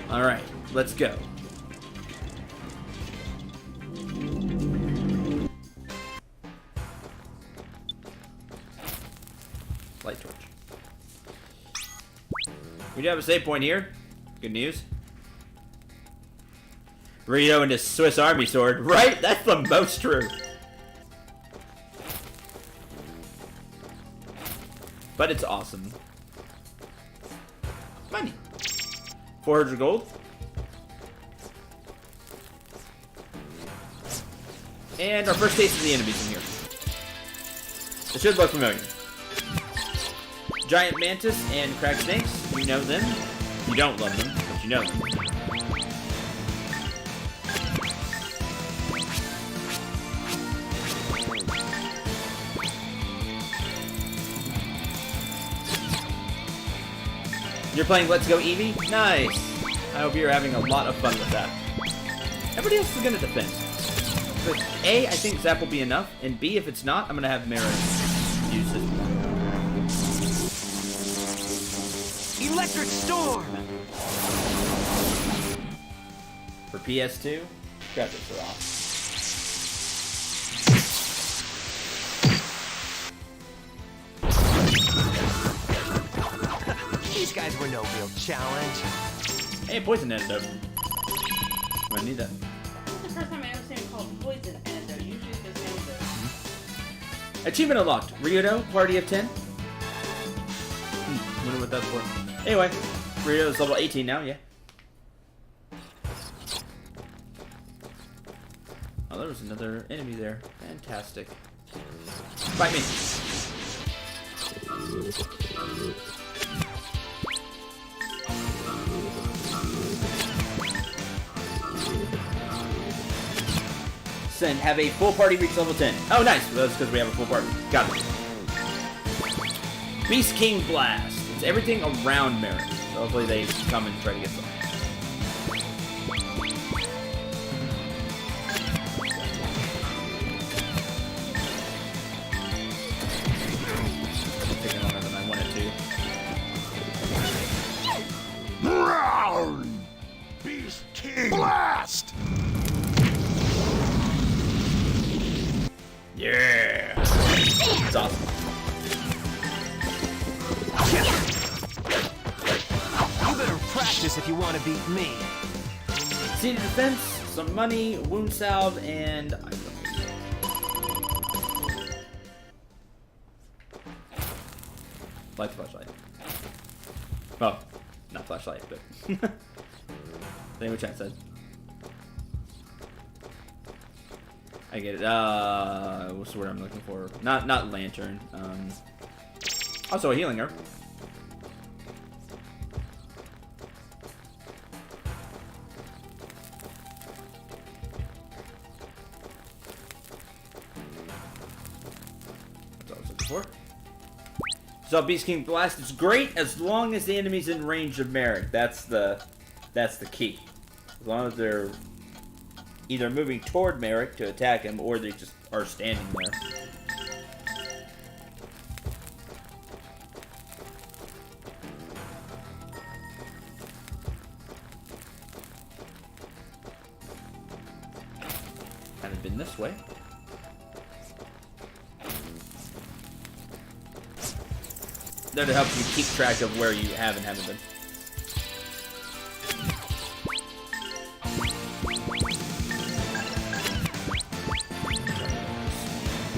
Alright, let's go. We do have a save point here. Good news. Rito and his Swiss Army sword. Right? That's the most true. But it's awesome. Money. 400 gold. And our first taste of the enemies in here. It should look familiar. Giant mantis and cracked snakes. You know them. You don't love them, but you know them. You're playing Let's Go Eevee? Nice! I hope you're having a lot of fun with that. Everybody else is gonna defend. So A, I think Zap will be enough, and B, if it's not, I'm gonna have Mara use it. Electric storm! For PS2, graphics are off. These guys were no real challenge. Hey, poison antidote. I need that. That's the first time I ever seen it called poison antidote. Usually it's the same. Achievement unlocked. Ryudo, party of 10. Wonder what that's for. Anyway, Ryudo's level 18 now, yeah. Oh, there was another enemy there. Fantastic. Fight me. Send, have a full party reach level 10. Oh, nice. Well, that's because we have a full party. Got it. Beast King Blast. It's everything around Merrick. So hopefully they come and try to get some. Taking longer than I wanted to. Round! Beast King Blast! Yeah! It's awesome. You better practice if you want to beat me. Seed of defense, some money, wound salve, and light flashlight. Well, not flashlight, but same what chat said. I get it. What's the word I'm looking for? Not lantern. Also a healing herb. That's what I was looking for. So Beast King Blast is great as long as the enemy's in range of Merrick. That's the key. As long as they're either moving toward Merrick to attack him, or they just are standing there. Haven't been this way. There to help you keep track of where you have and haven't been.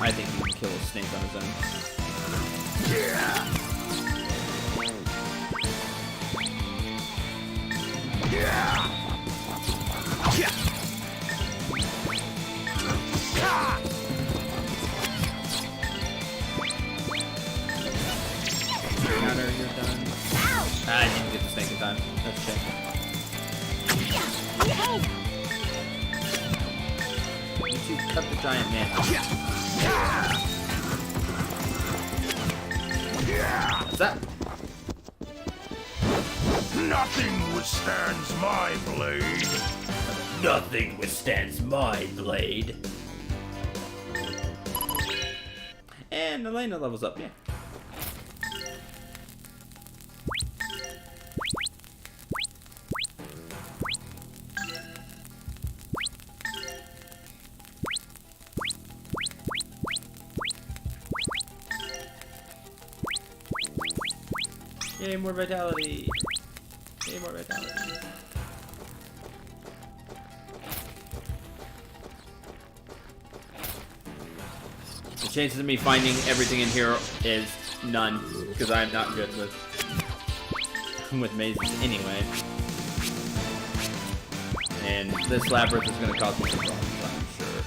I think he can kill a snake on his own. Yeah! Yeah! Yeah! Ah! Counter, you're done. I didn't get the snake in time. That's a shame. You two cut the giant man. What's that? Nothing withstands my blade. Nothing withstands my blade. And Elena levels up, yeah. Yay, more vitality. Need more vitality. The chances of me finding everything in here is none, because I'm not good with mazes anyway. And this labyrinth is going to cause me some problems, I'm sure.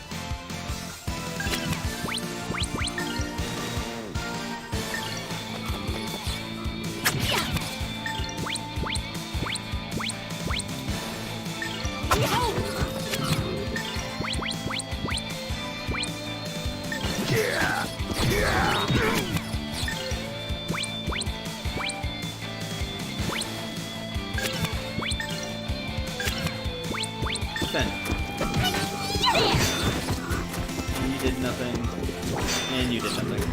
Then. You did nothing, and you did nothing.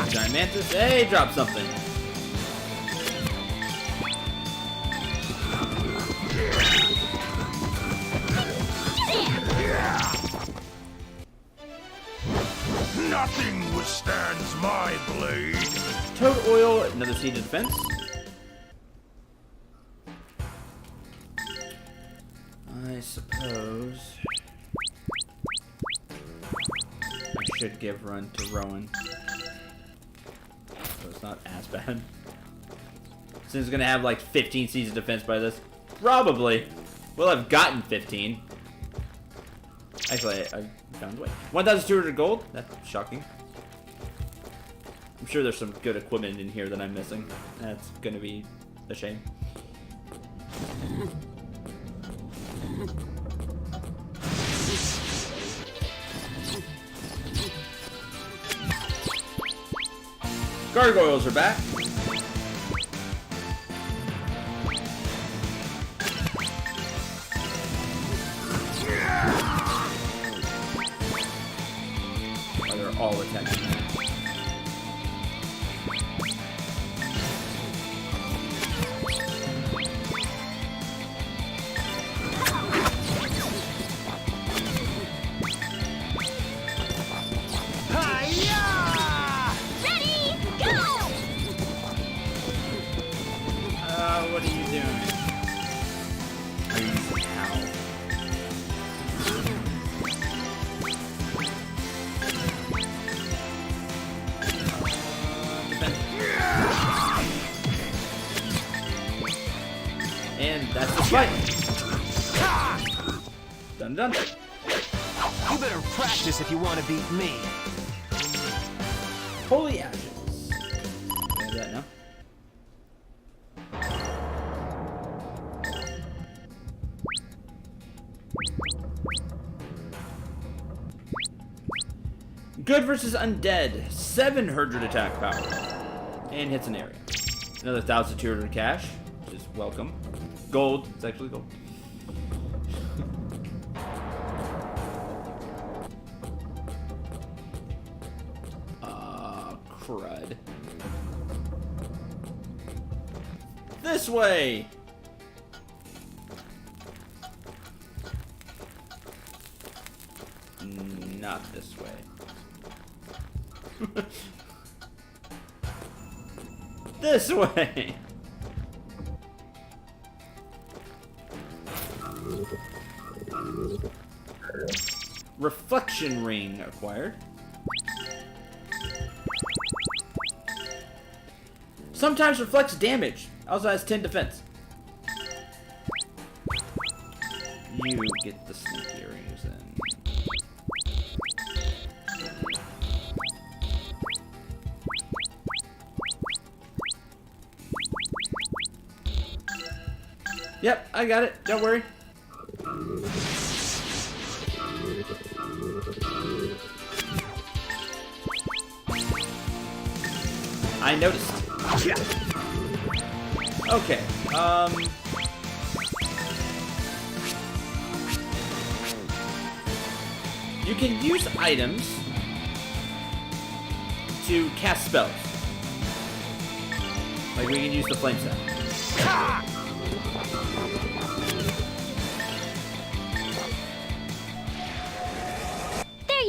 Giant mantis, hey, drop something. Nothing withstands my blade. Toad oil, another seed of defense. I suppose I should give run to Rowan. So it's not as bad. Since it's gonna have like 15 seeds of defense by this. Probably. Well, I've gotten 15. Actually, I found a way. 1,200 gold? That's shocking. I'm sure there's some good equipment in here that I'm missing. That's gonna be a shame. Gargoyles are back. Oh, they're all attacking now. What are you doing? Are you using how? And that's the fight. Done, done. You better practice if you want to beat me. Holy ashes. Can I do that now? Good versus undead. 700 attack power. And hits an area. Another 1,200 cash, which is welcome. Gold. It's actually gold. Crud. This way! Not this way. This way! Reflection ring acquired. Sometimes reflects damage. Also has 10 defense. You get the snake earrings then. Yep, I got it. Don't worry. I noticed. Okay. You can use items to cast spells. Like we can use the flame staff.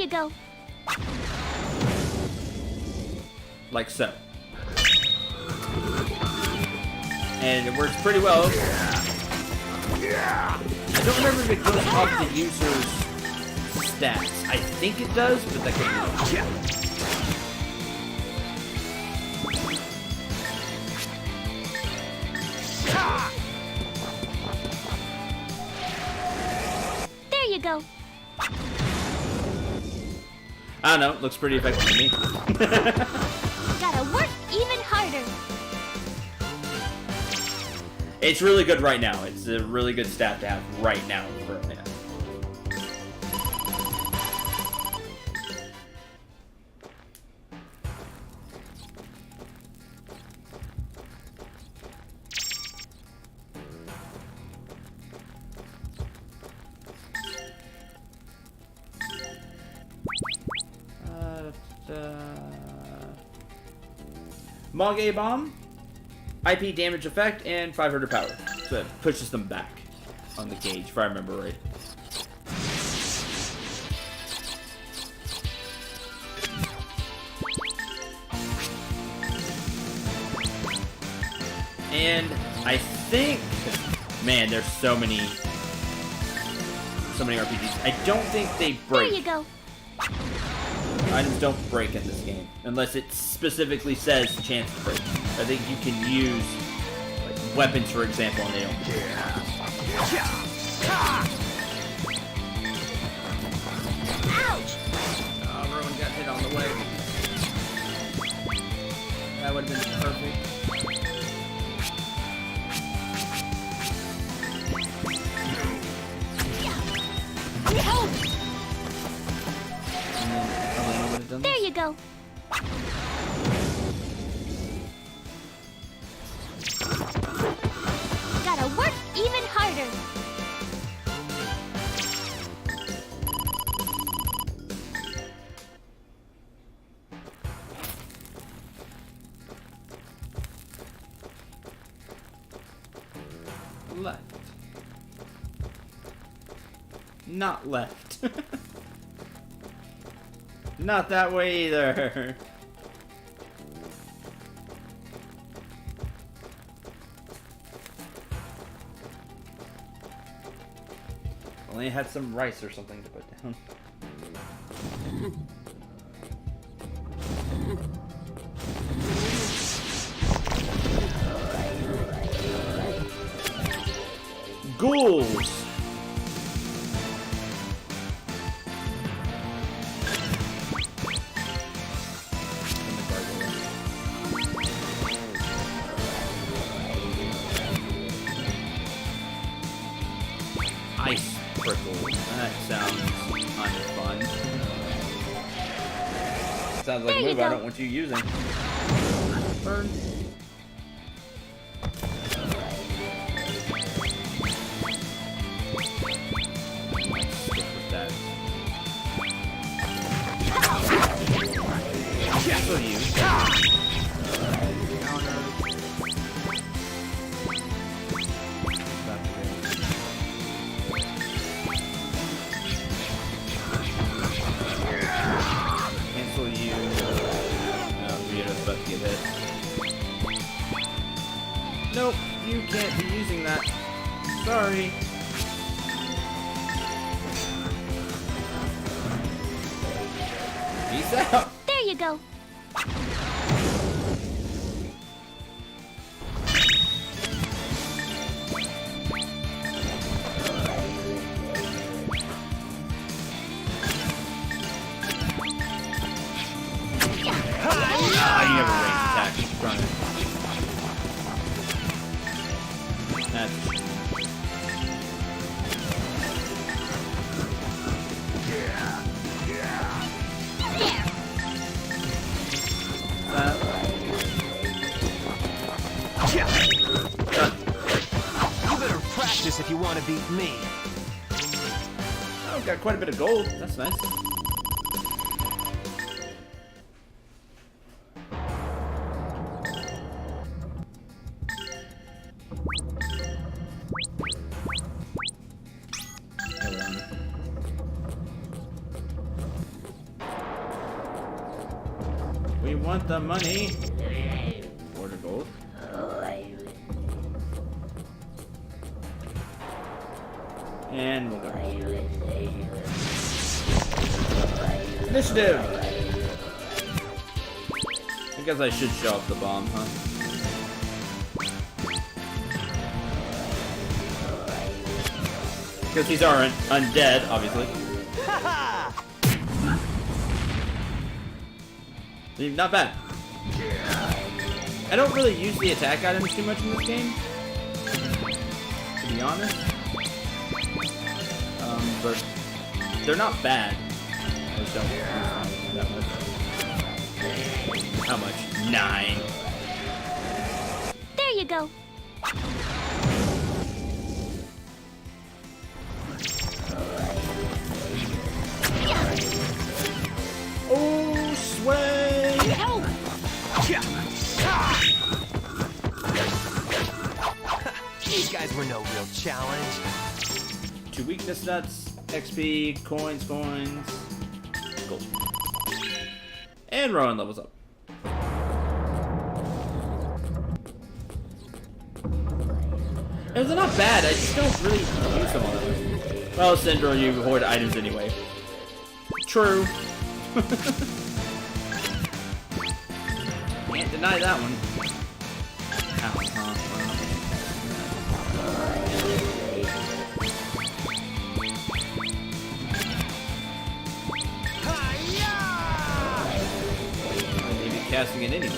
you go. Like so. And it works pretty well. I don't remember if it goes off the user's stats. I think it does, but that could be wrong. There you go. I don't know, looks pretty effective to me. Gotta work even harder. It's really good right now. It's a really good stat to have right now. Currently. Mog bomb, IP damage effect, and 500 power. So it pushes them back on the gauge, if I remember right. And I think, man, there's so many RPGs. I don't think they break. There you go. Items don't break in this game, unless it specifically says chance to break. I think you can use like, weapons, for example, and they don't. Ouch! Oh, Rowan got hit on the way. That would have been perfect. Help! Elena would have done There you go. Gotta work even harder. Left. Not left. Not that way either. Only had some rice or something to put down. Ghouls! Ice prickle. That sounds unfun. Sounds like a move I don't want you using. Burn. Stick with that. Cancel you. Cancel you. No, Rita's about to get hit. Nope, you can't be using that. Sorry. Peace out. There you go. Ah, you never range attack. Run it. That's You better practice if you want to beat me. oh, got quite a bit of gold. That's nice. want the money. Order gold. And we'll go. Initiative! I guess I should show off the bomb, huh? Because these aren't undead, obviously. Not bad. I don't really use the attack items too much in this game, to be honest. But they're not bad. I just don't use them that much. How much? 9. There you go. Oh, sway! Help! These guys were no real challenge. 2 weakness nuts, XP, coins, gold. And Rowan levels up. They're not bad, I just don't really use them all that much. Well, Cendril, you hoard items anyway. True. Can't deny that one. Maybe casting it anyway.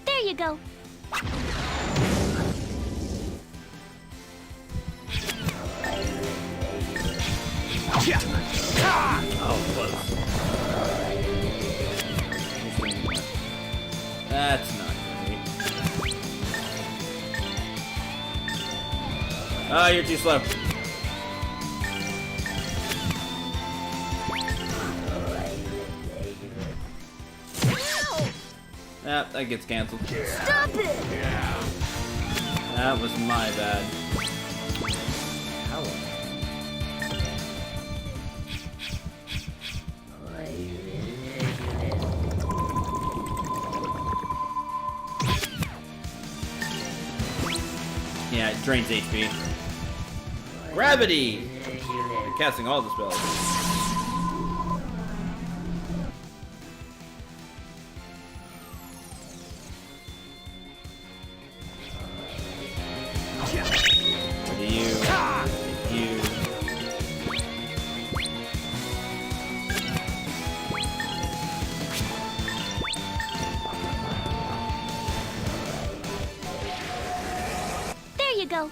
There you go. Oh, close. That's not great. Ah, you're too slow. Ah, that gets canceled. Stop it! That was my bad. Hello. Yeah, it drains HP. Gravity! You're casting all the spells. There you go.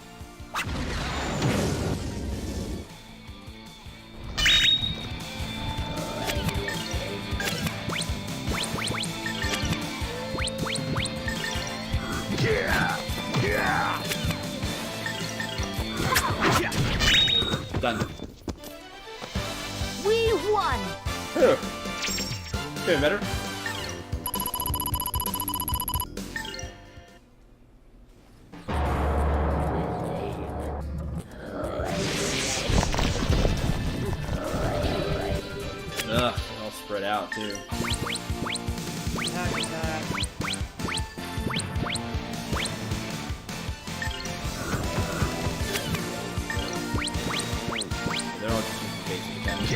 Done. We won. Feeling better? Ugh, all spread out too. Attack, attack. They're all just using basic damage.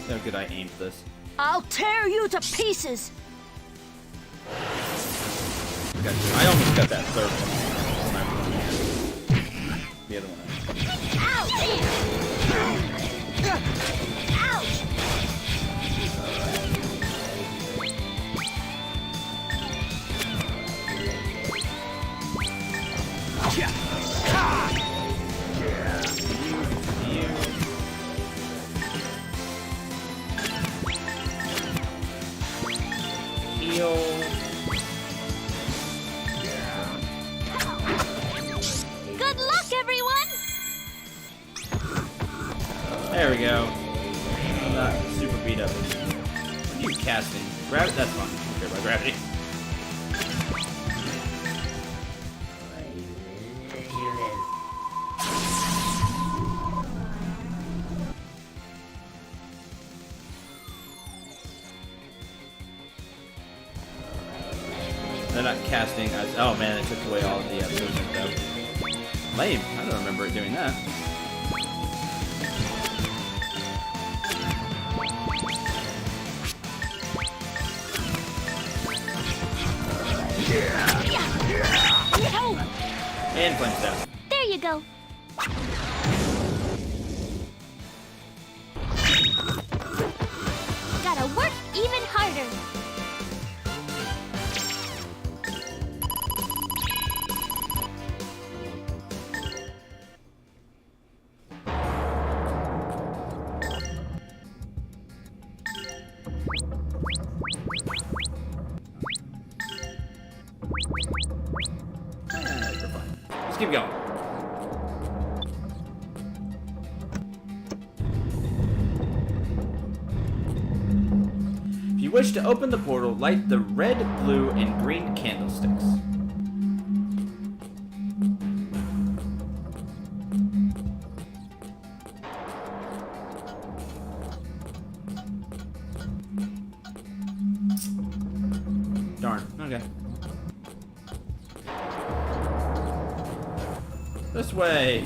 How could I aim for this? I'll tear you to pieces. I almost got that third one. The other one. Ouch! Ouch! heal. Good luck, everyone! There we go. I'm not super beat up. What are you casting? Gravity? That's fine. I don't care about gravity. They're not casting as. Oh man, it took away all of the movement though. Lame. I don't remember it doing that. And flame staff. There you go. Gotta work even harder. Let's keep going. If you wish to open the portal, light the red, blue, and green candlesticks. Darn. Okay. This way.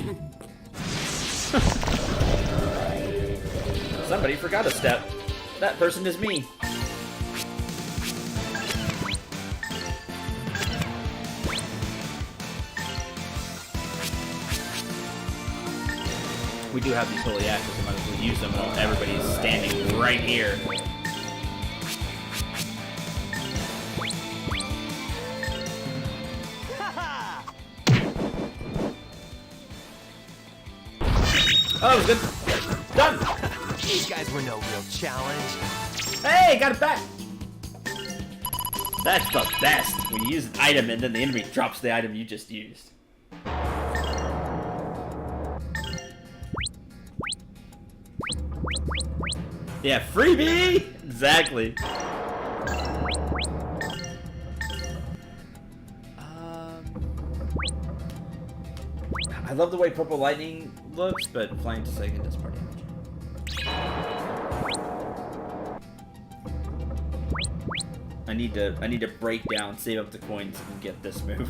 Somebody forgot a step. That person is me. We do have these holy axes, so might as well use them while everybody's standing right here. Oh, it was good. Done! These guys were no real challenge. Hey, got it back! That's the best, when you use an item and then the enemy drops the item you just used. Yeah, freebie! Exactly. I love the way purple lightning looks, but flying to second does more damage. I need to break down, save up the coins, and get this move.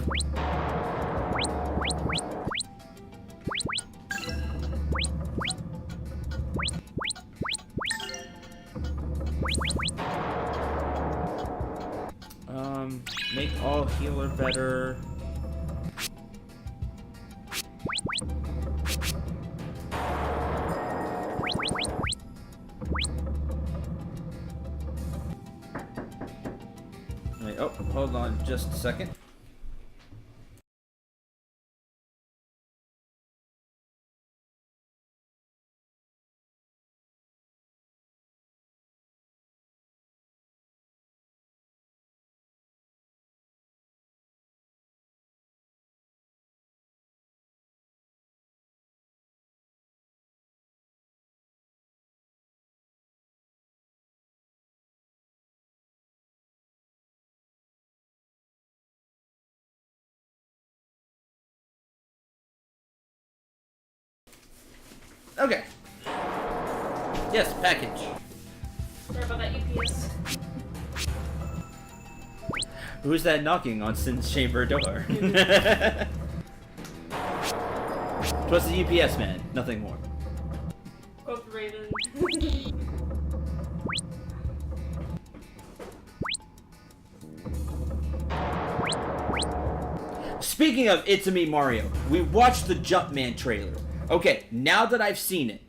Make all healer better. Wait, oh, hold on just a second. Okay. Yes, package. Sorry about that UPS. Who's that knocking on Sin's chamber door? Twas the UPS man, nothing more. Quote Raven. Speaking of It's a Me Mario, we watched the Jumpman trailer. Okay, now that I've seen it,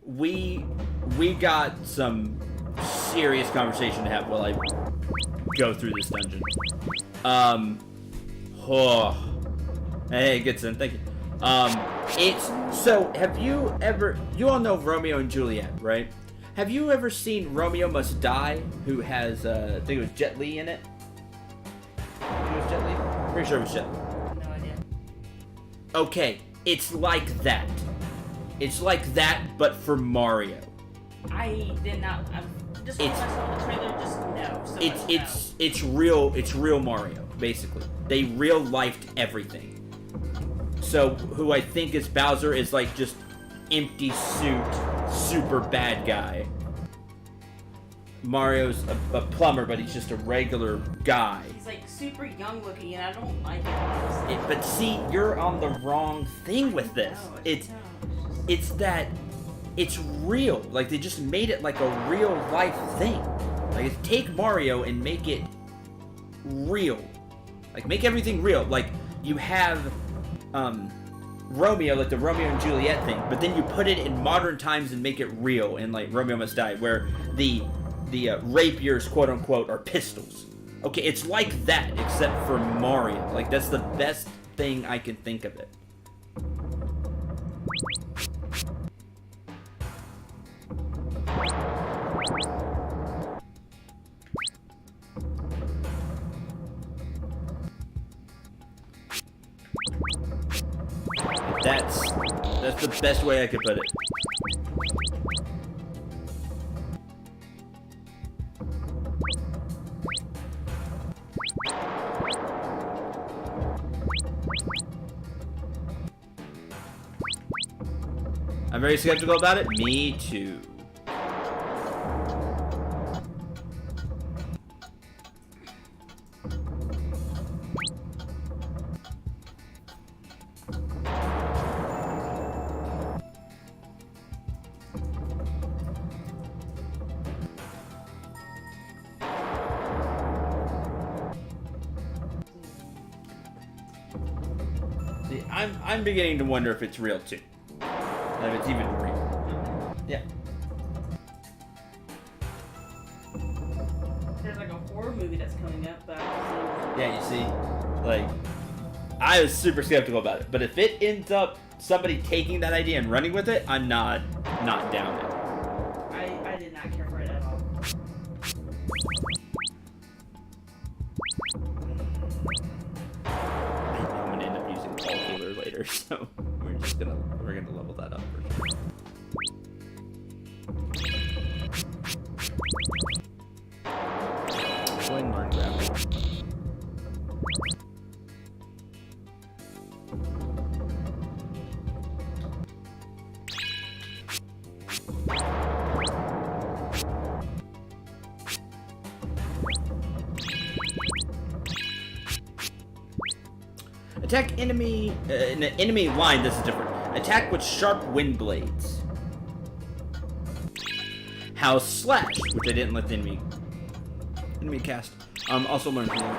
we got some serious conversation to have while I go through this dungeon. Hey, Goodson, thank you. Have you ever, you all know Romeo and Juliet, right? Have you ever seen Romeo Must Die, who has, I think it was Jet Li in it? Pretty sure it was Shell. No idea. Okay, it's like that. It's like that, but for Mario. I did not. Just once I saw the trailer, just no. So It's real Mario, basically. They real lifed everything. So who I think is Bowser is like just empty suit, super bad guy. Mario's a plumber, but he's just a regular guy. He's like super young looking, and I don't like it. Honestly. But see, you're on the wrong thing with this. It's that it's real. Like, they just made it like a real life thing. Like, take Mario and make it real. Like, make everything real. Like, you have Romeo, like the Romeo and Juliet thing, but then you put it in modern times and make it real, and like Romeo Must Die, where the rapiers, quote unquote, are pistols. Okay, it's like that, except for Mario. Like, that's the best thing I can think of it. That's the best way I could put it. I'm very skeptical about it. Me too. See, I'm beginning to wonder if it's real too. If it's even real. Yeah. There's like a horror movie that's coming up, but I don't Yeah, you see? Like, I was super skeptical about it. But if it ends up somebody taking that idea and running with it, I'm not down it. I did not care for it at all. I know I'm gonna end up using Paul Healer later, so we're gonna level that up for sure. Go ahead and learn grappling. Attack enemy in an enemy line. This is different. Attack with sharp wind blades. House slash, which I didn't let the enemy cast. Also learn healing.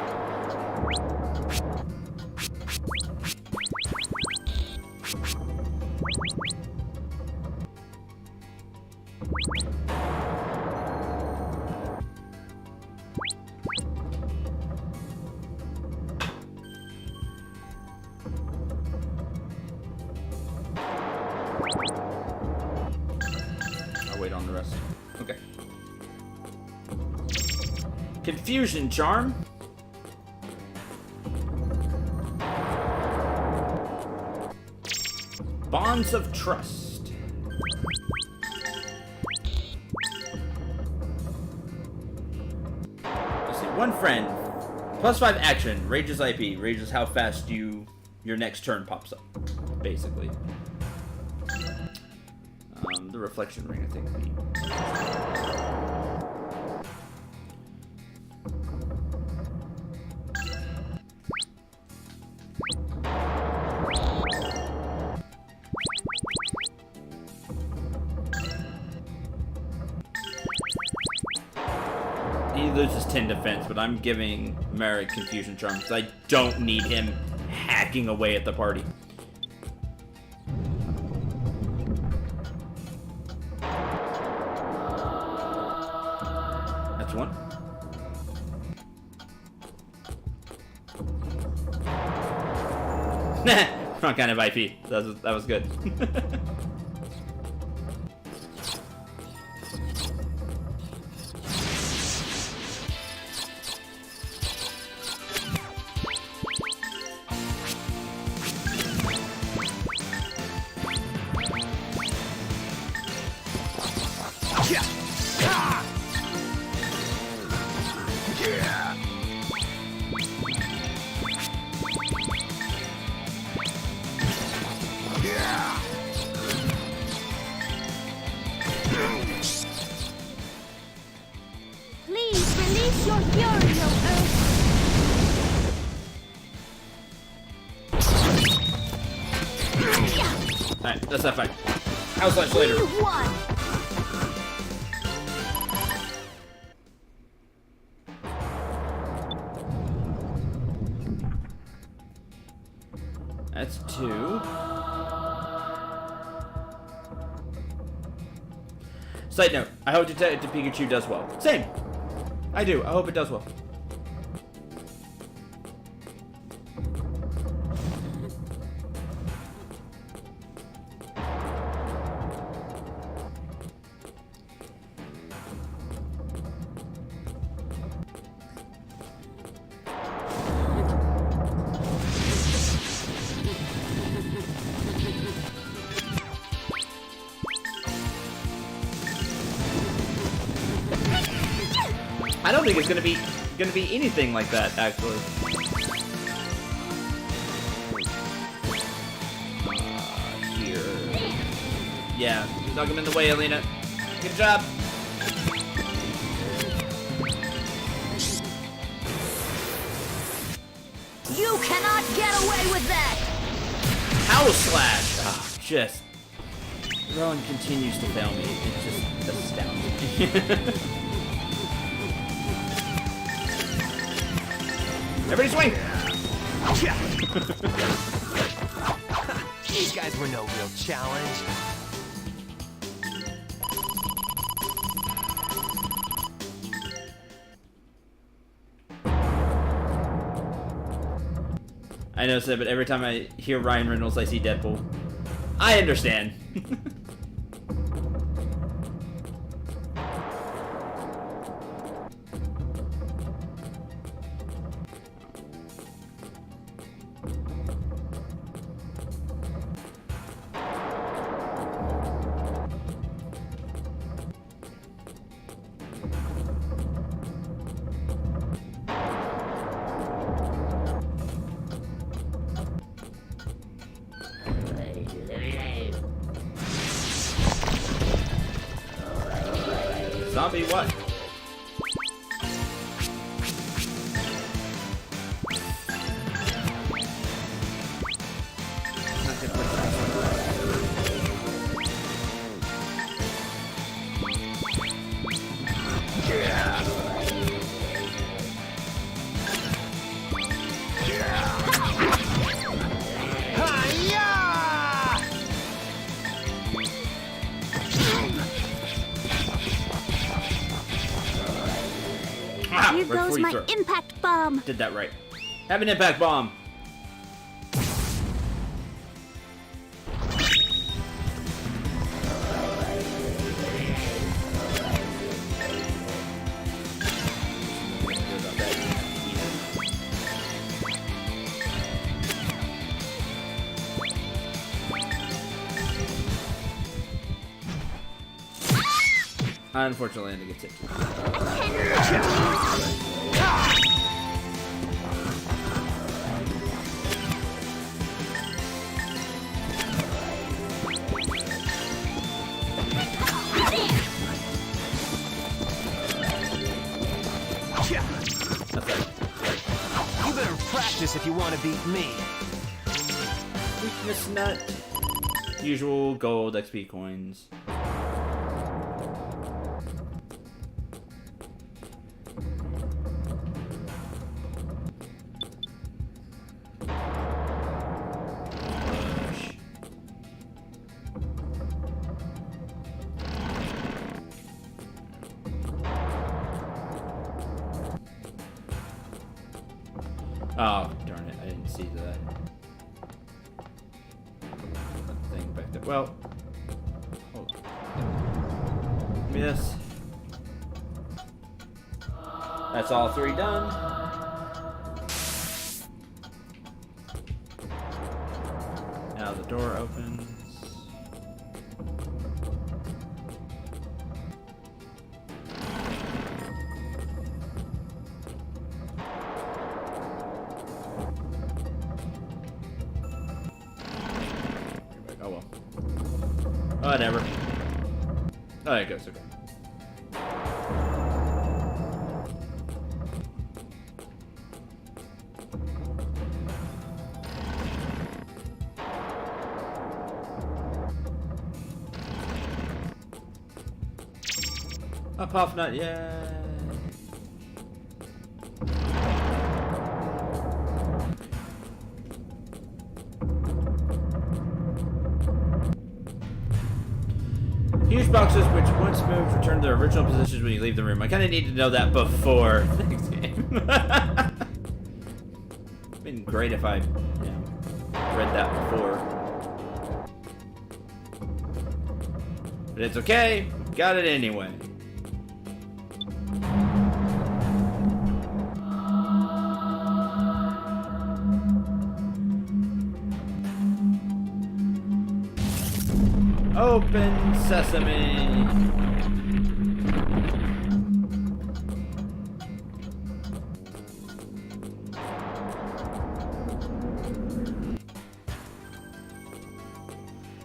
I'll wait on the rest. Okay. Confusion charm. Bonds of trust. Let's see. One friend. +5 action. Rages IP. Rages how fast your next turn pops up. Basically. The reflection ring, I think. He loses 10 defense, but I'm giving Merrick Confusion Charm because I don't need him hacking away at the party. That's one. Wrong kind of IP. That was good. Release your fury, O Earth! Alright, that's that fight. House Slash later. We won! That's 2. Side note, I hope Detective Pikachu does well. Same. I do. I hope it does well. I don't think it's gonna be anything like that, actually. Here. Yeah, knock him in the way, Alina. Good job. You cannot get away with that! House Slash! Ah, just... Rowan continues to fail me. It's just astounding. Everybody swing! These guys were no real challenge. I know, Sid, but every time I hear Ryan Reynolds, I see Deadpool. I understand. Zombie what? Here goes my impact bomb! Did that right. Have an impact bomb. Unfortunately, Andy gets hit. You better practice if you want to beat me. Weakness nut. Usual gold XP coins. Oh, darn it. I didn't see that thing back there. Well, hold on. Miss. That's all 3 done. Now the door opens. Oh well. Whatever. Oh, there it goes. Okay. Up off not yet. Huge boxes which once moved return to their original positions when you leave the room. I kind of need to know that before this game. It'd been great if I, read that before. But it's okay. Got it anyway. Open sesame.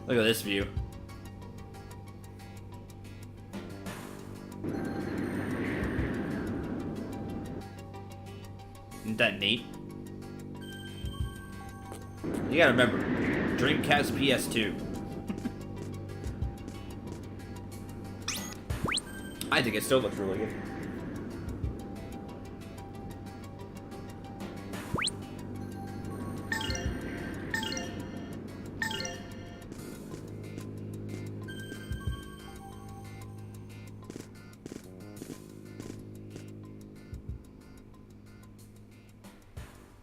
Look at this view. Isn't that neat? You gotta remember, Dreamcast PS2. I think it still looks really good.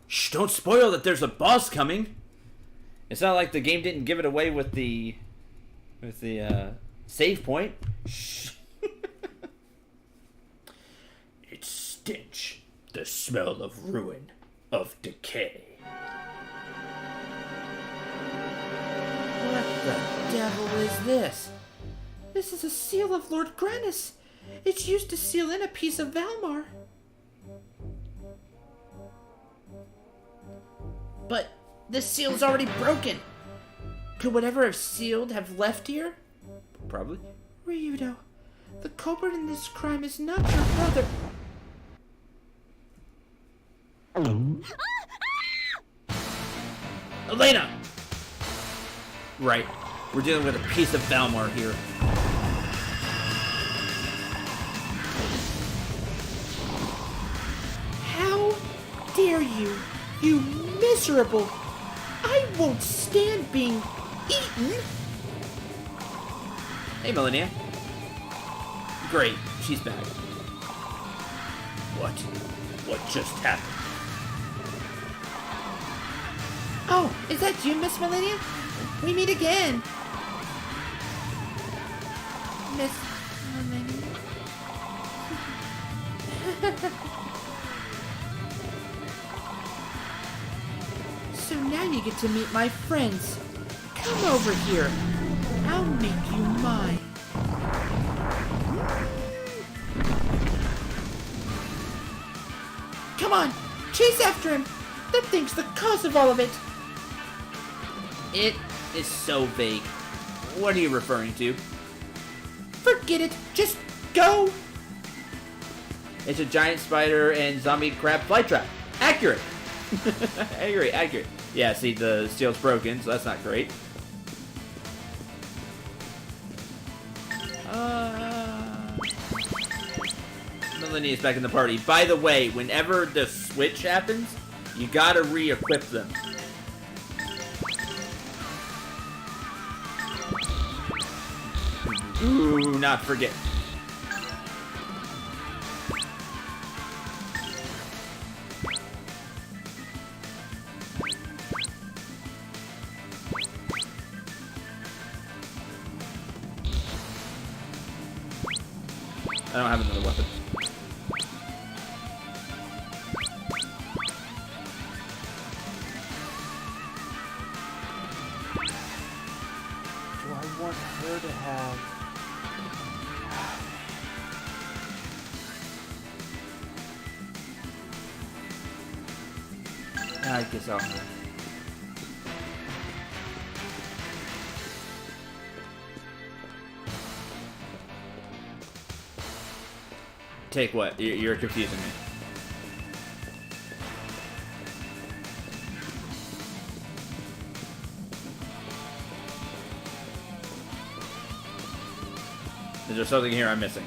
Shh, don't spoil that there's a boss coming. It's not like the game didn't give it away with the save point. Shh. It's stench, the smell of ruin, of decay. What the devil is this? This is a seal of Lord Grannis. It's used to seal in a piece of Valmar. But this seal is already broken. Could whatever have sealed have left here? Probably. Ryudo, the culprit in this crime is not your brother. Elena! Right. We're dealing with a piece of Valmar here. How dare you, you miserable! I won't stand being eaten! Hey, Melania. Great. She's back. What? What just happened? Oh, is that you, Miss Melania? We meet again. Miss Melania. So now you get to meet my friends. Come over here. I'll make you mine. Come on, chase after him. That thing's the cause of all of it. It is so vague. What are you referring to? Forget it. Just go. It's a giant spider and zombie crab fly trap. Accurate. Accurate. Yeah, see, the seal's broken, so that's not great. Melania's back in the party. By the way, whenever the switch happens, you gotta re-equip them. Ooh, not forget. I don't have another weapon. Do I want her to have... I guess I'll have. Take what? You're confusing me. Is there something here I'm missing?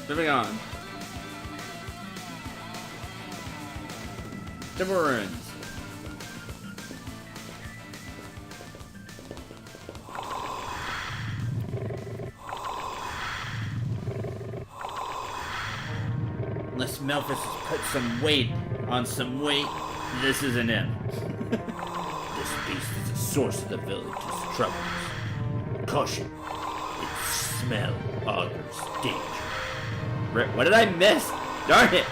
Moving on. Temple Ruins. Unless Melphis has put some weight on some weight, this isn't him. This beast is the source of the village's troubles. Caution, its smell augurs danger. What did I miss? Darn it!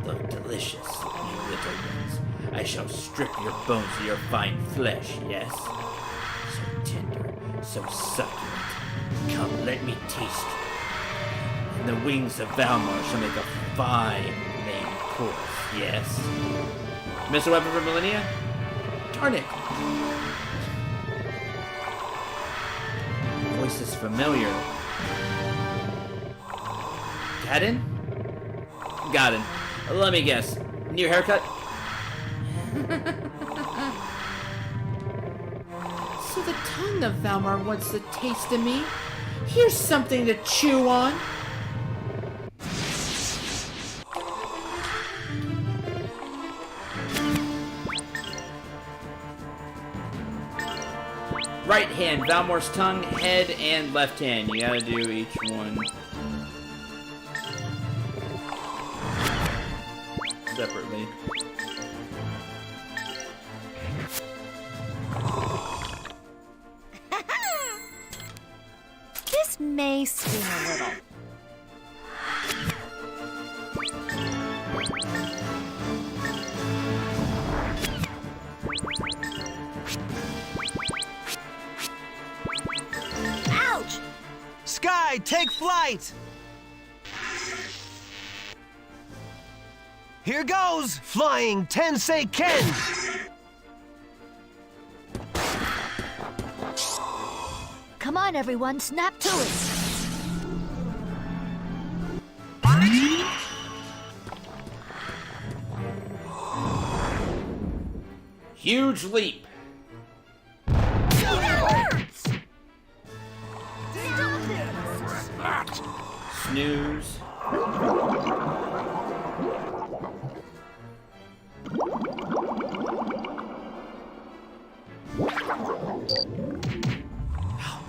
Look delicious, you little ones. I shall strip your bones of your fine flesh, yes? So tender, so succulent. Come, let me taste you. And the wings of Valmar shall make a fine main course, yes? Miss a weapon for Millennia? Darn it! Voice is familiar. Gadden? Gadden. Let me guess. New haircut? So the tongue of Valmar wants the taste of me. Here's something to chew on. Right hand, Valmar's tongue, head, and left hand. You gotta do each one separately. This may sting a little. Ouch! Sky, take flight! Here goes! Flying Tensei Ken! Come on, everyone, snap to it. Huge leap. Snooze.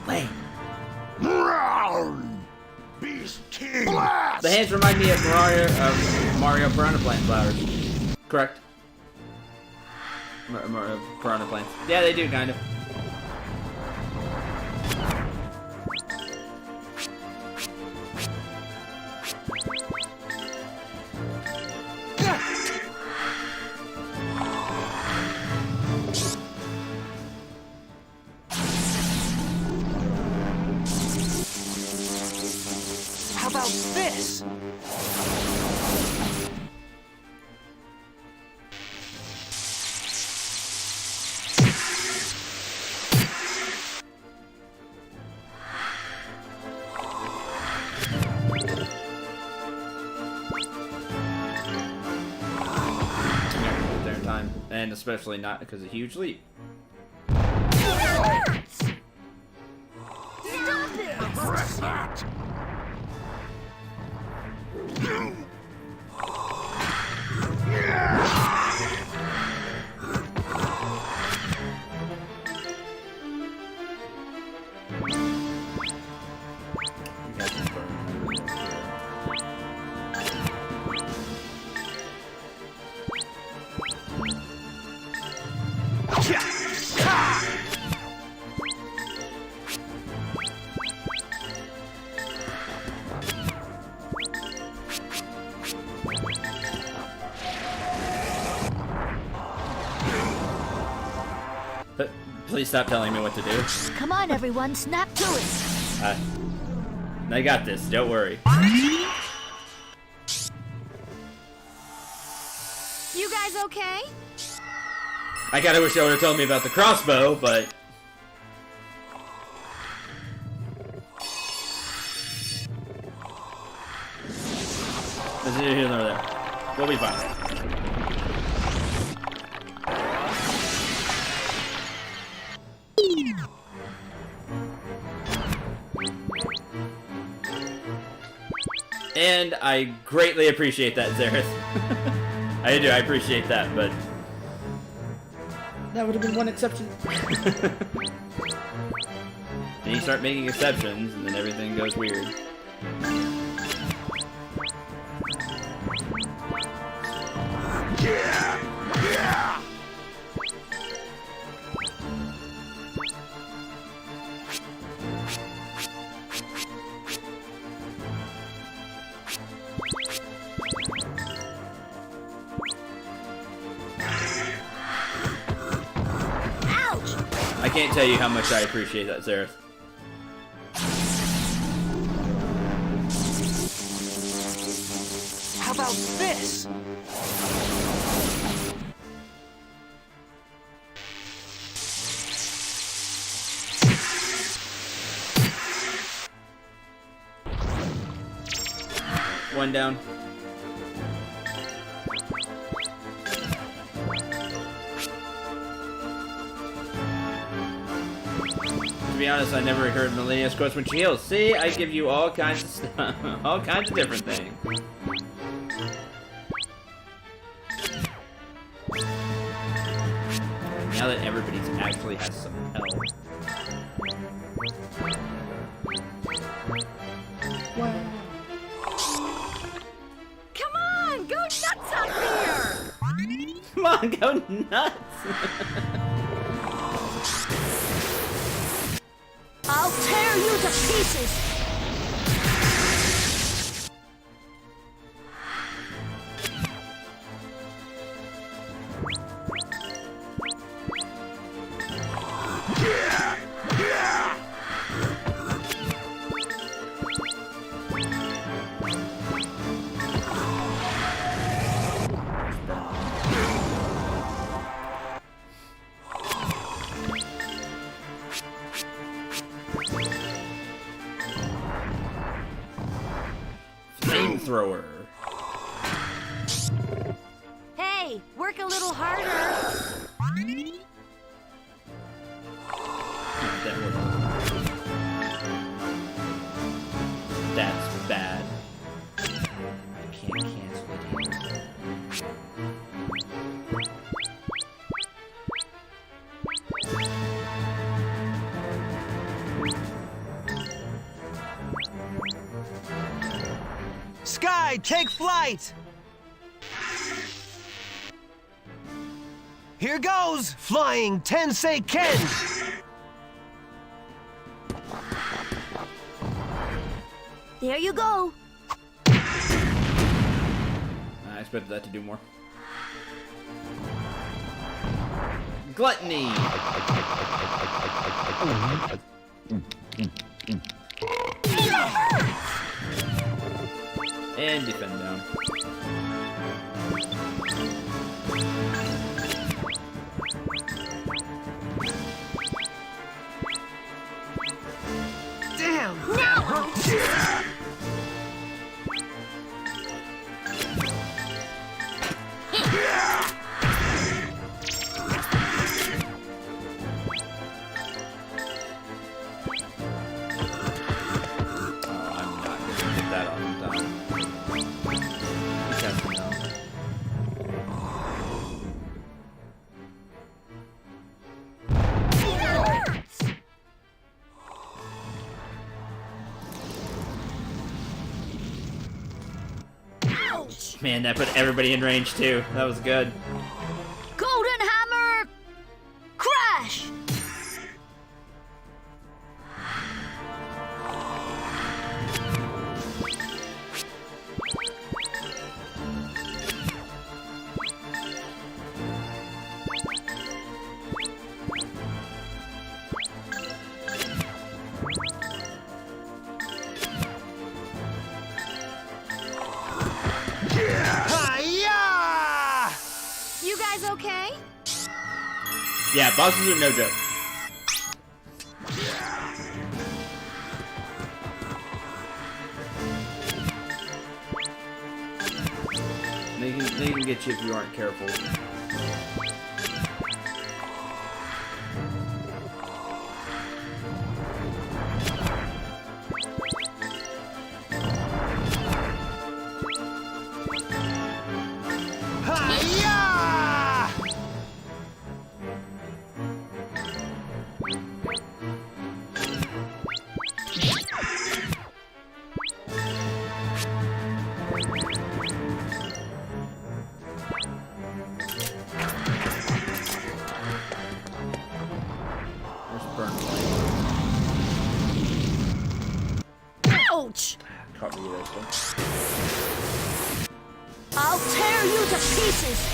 Wait. Round! Beast King! Blast! The hands remind me of Mario Piranha Plant flowers. Correct? Mario Piranha Plants. Yeah, they do, kind of. How about this? There in time, and especially not because of huge leap. Press that! But please stop telling me what to do. Come on, everyone, snap to it. I got this, don't worry. You guys okay? I kinda wish I would've told me about the crossbow, but... There's neither here nor there. We'll be fine. And I greatly appreciate that, Zareth. I do, I appreciate that, but... That would have been one exception. Then you start making exceptions, and then everything goes weird. Yeah! I can't tell you how much I appreciate that, Zareth. How about this? One down. To be honest, I never heard Melinia's quotes when she heals. See, I give you all kinds of stuff. All kinds of different things. Now that everybody's actually has some health. Come on, go nuts up here! Come on, go nuts! I'll tear you to pieces! Flamethrower. Hey, work a little harder! That worked. That's bad. I can't cancel it here. Sky, take flight! Here goes! Flying Tensei Ken! There you go! I expected that to do more. Gluttony! And defend down. Damn! Now! Oh, I'm not gonna get that on time. Because no. Ouch! Man, that put everybody in range too. That was good. Golden Hammer! Crash! Hi-ya! You guys okay? Yeah, bosses are no joke. They can get you if you aren't careful. to pieces!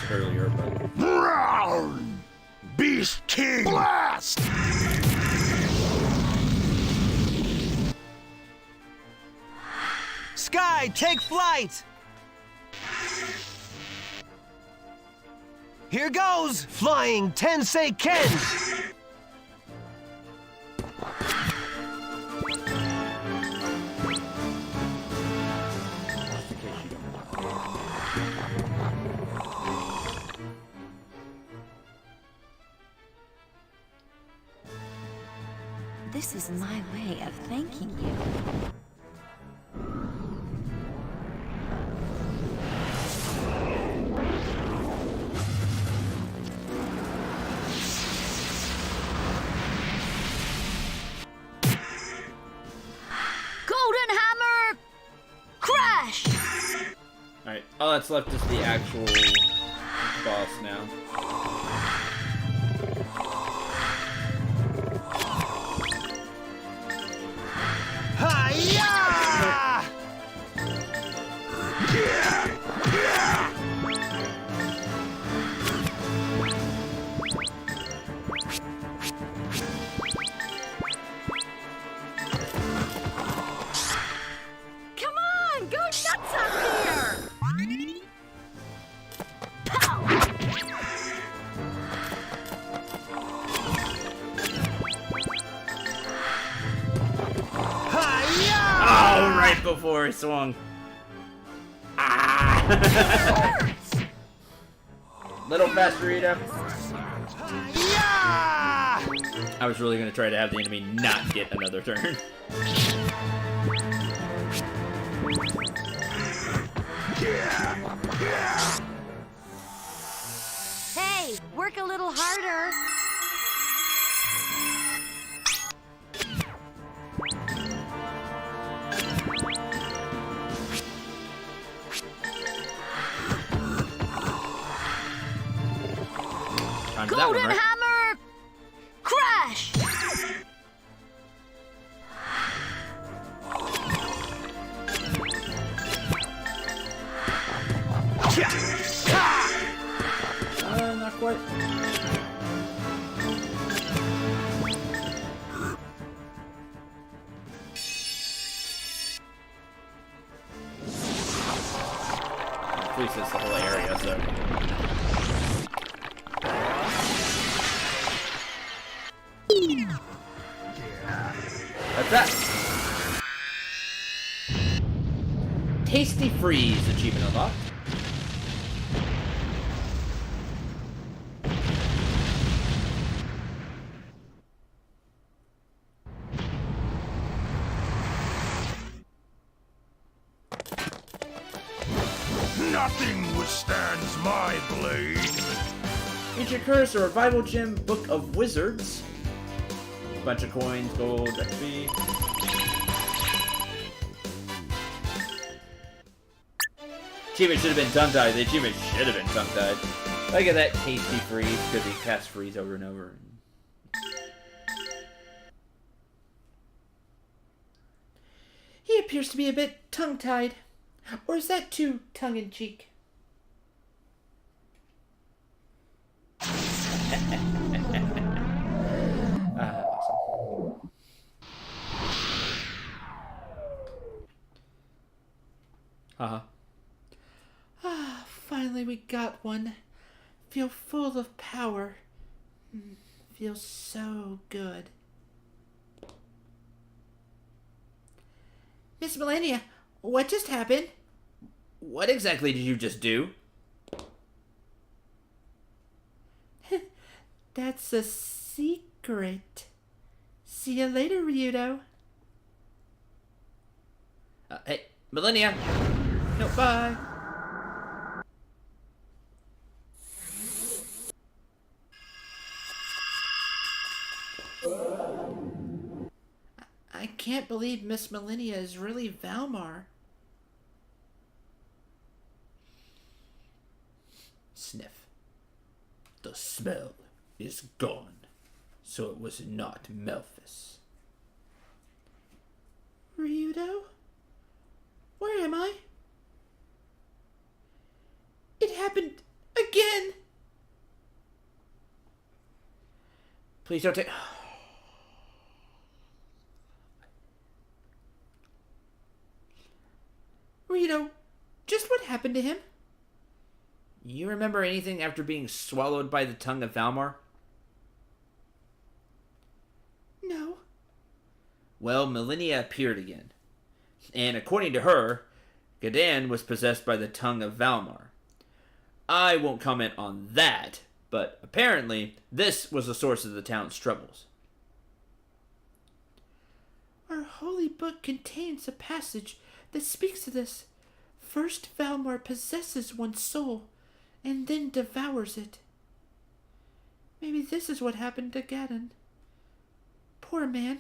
Earlier, but Brown! Beast King! Blast! Sky, take flight! Here goes! Flying Tensei Ken! This is my way of thanking you. Golden Hammer! Crash! alright. All that's left is the actual boss now. Hi-ya! Come on, go nuts out there! Pow! Hi-ya! Oh, right before he swung. Ah! Little faster, Rita. Yeah! I was really gonna try to have the enemy not get another turn. Hey, work a little harder. Time for that one, Golden right? Hammer! Crash! Not quite. At least it's the whole area, so. That's that. Tasty Freeze achievement unlocked. Nothing withstands my blade. Ancient Curse, a Revival Gem, Book of Wizards. Bunch of coins, gold, XP. Achievement should have been tongue-tied. The achievement should have been tongue-tied. Look at that Tasty Freeze, because he casts freeze over and over. He appears to be a bit tongue-tied. Or is that too tongue-in-cheek? Awesome. Uh-huh. Ah, finally we got one. Feel full of power. Feels so good. Miss Millennia, what just happened? What exactly did you just do? That's a secret. See you later, Ryudo. Hey, Millennia. No, bye. can't believe Miss Millennia is really Valmar. Sniff. The smell is gone, so it was not Melphis. Ryudo? Where am I? It happened again! Please don't take... Ryudo, just what happened to him? You remember anything after being swallowed by the tongue of Valmar? No. Well, Millennia appeared again. And according to her, Gadan was possessed by the tongue of Valmar. I won't comment on that, but apparently this was the source of the town's troubles. Our holy book contains a passage that speaks to this. First, Valmar possesses one's soul, and then devours it. Maybe this is what happened to Gadan. Poor man,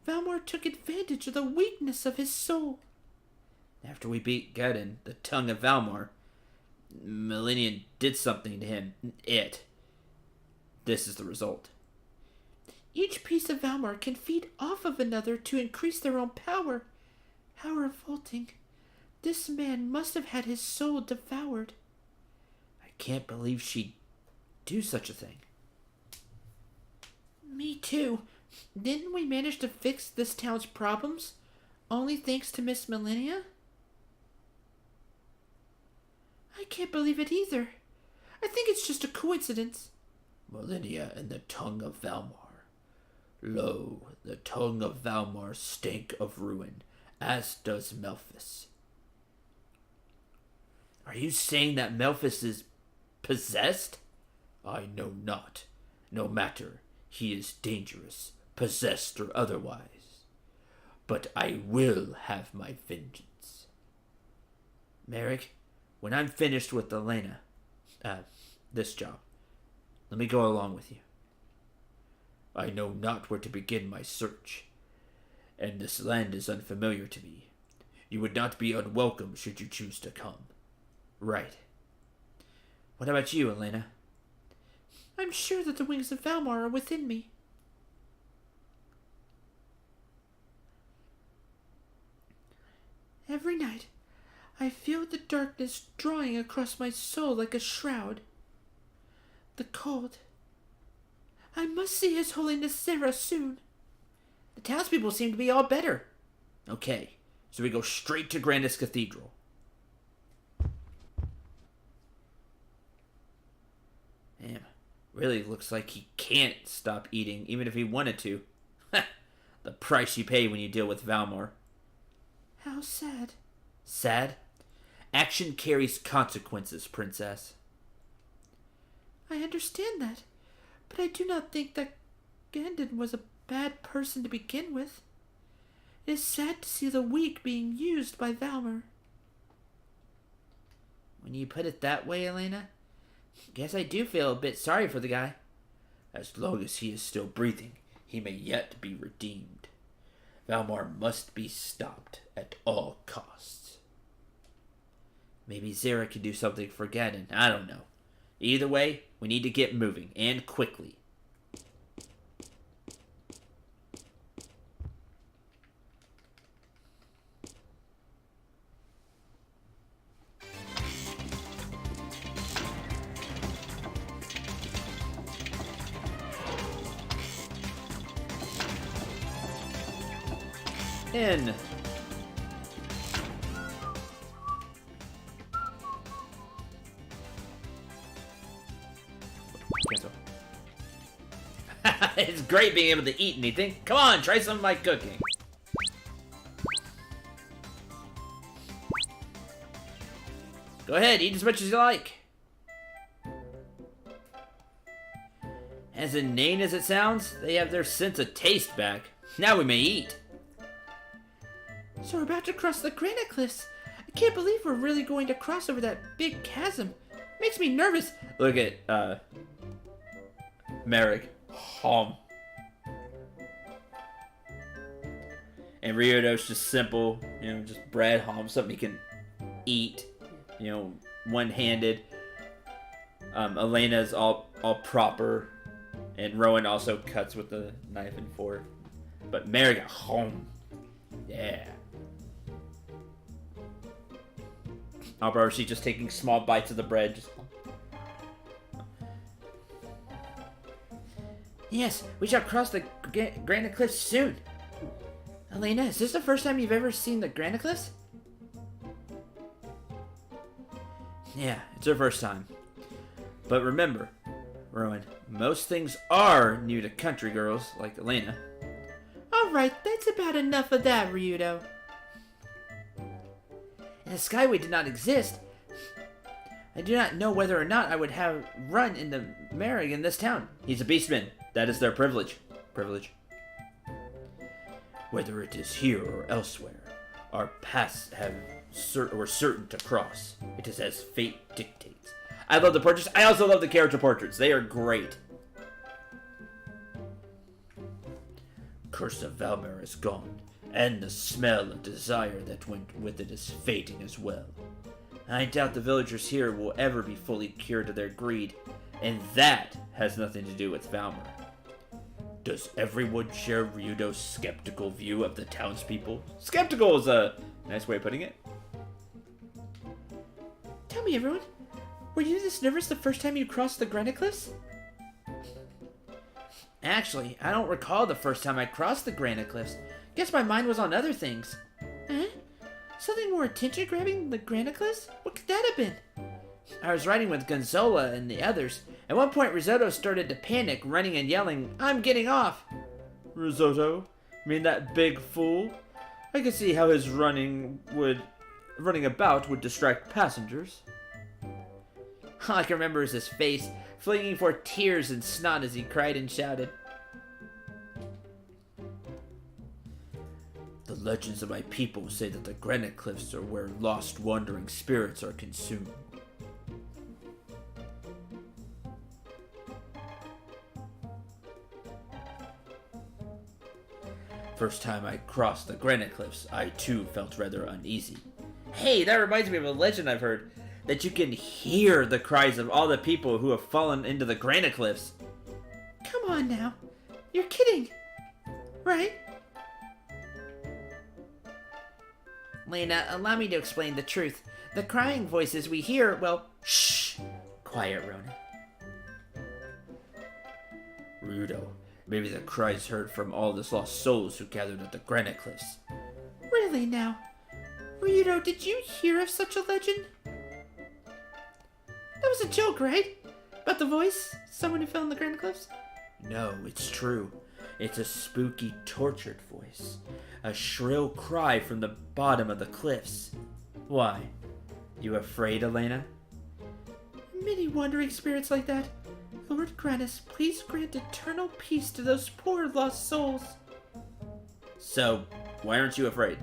Valmar took advantage of the weakness of his soul. After we beat Gadan, the tongue of Valmar, Millennium did something to him. This is the result. Each piece of Valmar can feed off of another to increase their own power. How revolting. This man must have had his soul devoured. I can't believe she'd do such a thing. Me too. Didn't we manage to fix this town's problems? Only thanks to Miss Millennia? I can't believe it either. I think it's just a coincidence. Millennia and the tongue of Valmar. Lo, the tongue of Valmar stank of ruin, as does Melphis. Are you saying that Melphis is possessed? I know not. No matter, he is dangerous, possessed or otherwise. But I will have my vengeance. Merrick, when I'm finished with Elena, this job, let me go along with you. I know not where to begin my search, and this land is unfamiliar to me. You would not be unwelcome should you choose to come. Right. What about you, Elena? I'm sure that the wings of Valmar are within me. Every night, I feel the darkness drawing across my soul like a shroud. The cold. I must see His Holiness Sarah soon. The townspeople seem to be all better. Okay, so we go straight to Grandia's Cathedral. Damn, really looks like he can't stop eating, even if he wanted to. The price you pay when you deal with Valmar. How sad. Sad? Action carries consequences, princess. I understand that, but I do not think that Gadan was a bad person to begin with. It is sad to see the weak being used by Valmar. When you put it that way, Elena, guess I do feel a bit sorry for the guy. As long as he is still breathing, he may yet be redeemed. Valmar must be stopped at all costs. Maybe Zara can do something for Gadan. I don't know. Either way, we need to get moving, and quickly. In. Cancel. It's great being able to eat anything. Come on, try some of my cooking. Go ahead, eat as much as you like. As inane as it sounds, they have their sense of taste back. Now we may eat. So we're about to cross the granite cliffs. I can't believe we're really going to cross over that big chasm. Makes me nervous. Look at, Merrick. And Ryudo's just simple, just bread, ham, something he can eat, one-handed. Elena's all proper, and Rowan also cuts with the knife and fork. But Mary got home. Yeah. Oh, bro, she's just taking small bites of the bread. Yes, we shall cross the Granite Cliffs soon. Elena, is this the first time you've ever seen the Granite Cliffs? Yeah, it's her first time. But remember, Rowan, most things are new to country girls like Elena. Alright, that's about enough of that, Ryudo. If the Skyway did not exist, I do not know whether or not I would have run into Merrick in this town. He's a beastman. That is their privilege. Whether it is here or elsewhere, our paths were certain to cross. It is as fate dictates. I love the portraits. I also love the character portraits. They are great. Curse of Valmer is gone, and the smell of desire that went with it is fading as well. I doubt the villagers here will ever be fully cured of their greed, and that has nothing to do with Valmer. Does everyone share Ryudo's skeptical view of the townspeople? Skeptical is a nice way of putting it. Tell me, everyone, were you this nervous the first time you crossed the Granite Cliffs? Actually, I don't recall the first time I crossed the Granite Cliffs. Guess my mind was on other things. Eh? Something more attention-grabbing than the Granite Cliffs? What could that have been? I was riding with Gonzola and the others. At one point, Risotto started to panic, running and yelling, "I'm getting off!" Risotto? You mean that big fool? I could see how his running about would distract passengers. All I can remember is his face, flinging forth tears and snot as he cried and shouted. The legends of my people say that the Granite Cliffs are where lost wandering spirits are consumed. First time I crossed the Granite Cliffs, I too felt rather uneasy. Hey, that reminds me of a legend I've heard. That you can hear the cries of all the people who have fallen into the Granite Cliffs. Come on now. You're kidding. Right? Lena, allow me to explain the truth. The crying voices we hear, well, shh. Quiet, Ronan. Rudo, maybe the cries heard from all the lost souls who gathered at the Granite Cliffs. Really now? Ryudo, did you hear of such a legend? That was a joke, right? About the voice? Someone who fell in the Granite Cliffs? No, it's true. It's a spooky, tortured voice. A shrill cry from the bottom of the cliffs. Why? You afraid, Elena? Many wandering spirits like that. Lord Grannis, please grant eternal peace to those poor lost souls. So, why aren't you afraid?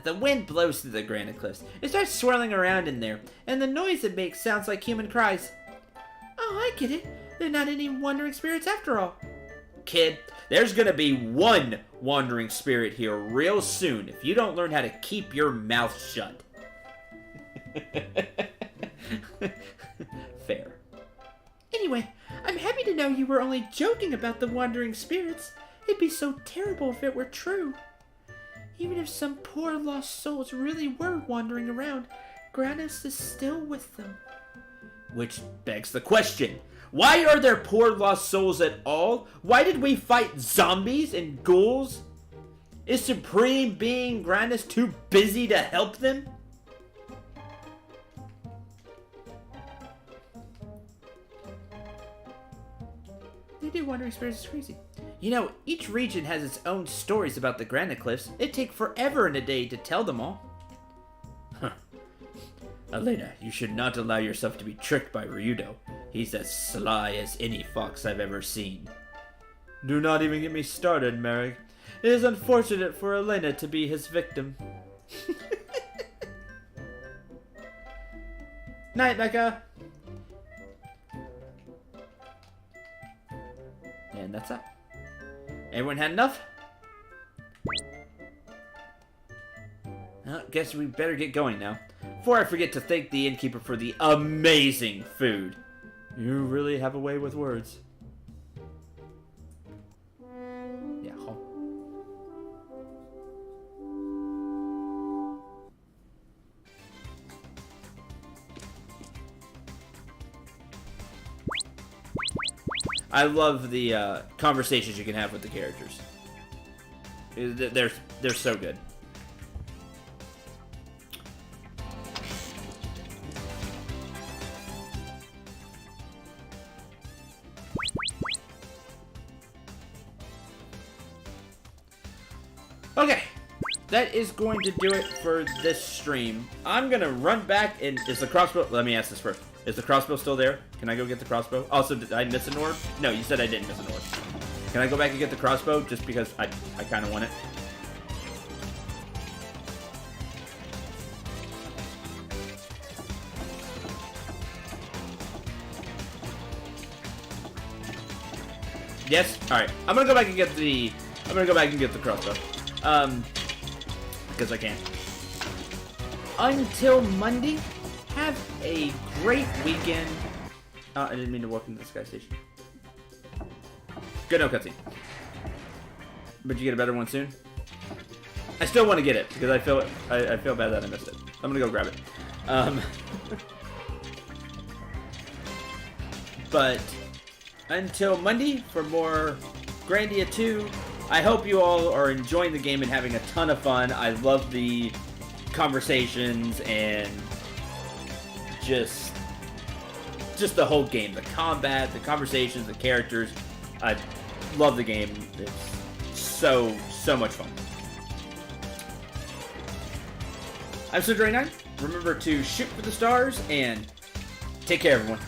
The wind blows through the Granite Cliffs. It starts swirling around in there, and the noise it makes sounds like human cries. Oh, I get it. They're not any wandering spirits after all. Kid, there's gonna be one wandering spirit here real soon if you don't learn how to keep your mouth shut. Fair. Anyway, I'm happy to know you were only joking about the wandering spirits. It'd be so terrible if it were true. Even if some poor lost souls really were wandering around, Grannis is still with them. Which begs the question, why are there poor lost souls at all? Why did we fight zombies and ghouls? Is Supreme Being Grannis too busy to help them? They do wandering spirits is crazy. You know, each region has its own stories about the Granite Cliffs. It'd take forever and a day to tell them all. Huh. Elena, you should not allow yourself to be tricked by Ryudo. He's as sly as any fox I've ever seen. Do not even get me started, Merrick. It is unfortunate for Elena to be his victim. Night, Becca. And that's that. Everyone had enough? Well, guess we better get going now. Before I forget to thank the innkeeper for the amazing food. You really have a way with words. Yeah, home. I love the conversations you can have with the characters. They're so good. Okay, that is going to do it for this stream. I'm gonna run back and is the crossbow? Let me ask this first. Is the crossbow still there? Can I go get the crossbow? Also, did I miss an orb? No, you said I didn't miss an orb. Can I go back and get the crossbow just because I kind of want it? Yes? Alright. I'm gonna go back and get the crossbow. Because I can. Until Monday, have a great weekend. I didn't mean to walk into the sky station. Good, no cutscene. But you get a better one soon? I still want to get it, because I feel bad that I missed it. I'm gonna go grab it. But until Monday for more Grandia 2, I hope you all are enjoying the game and having a ton of fun. I love the conversations and just the whole game. The combat, the conversations, the characters. I love the game. It's so much fun. I'm Cendril. Remember to shoot for the stars and take care, everyone.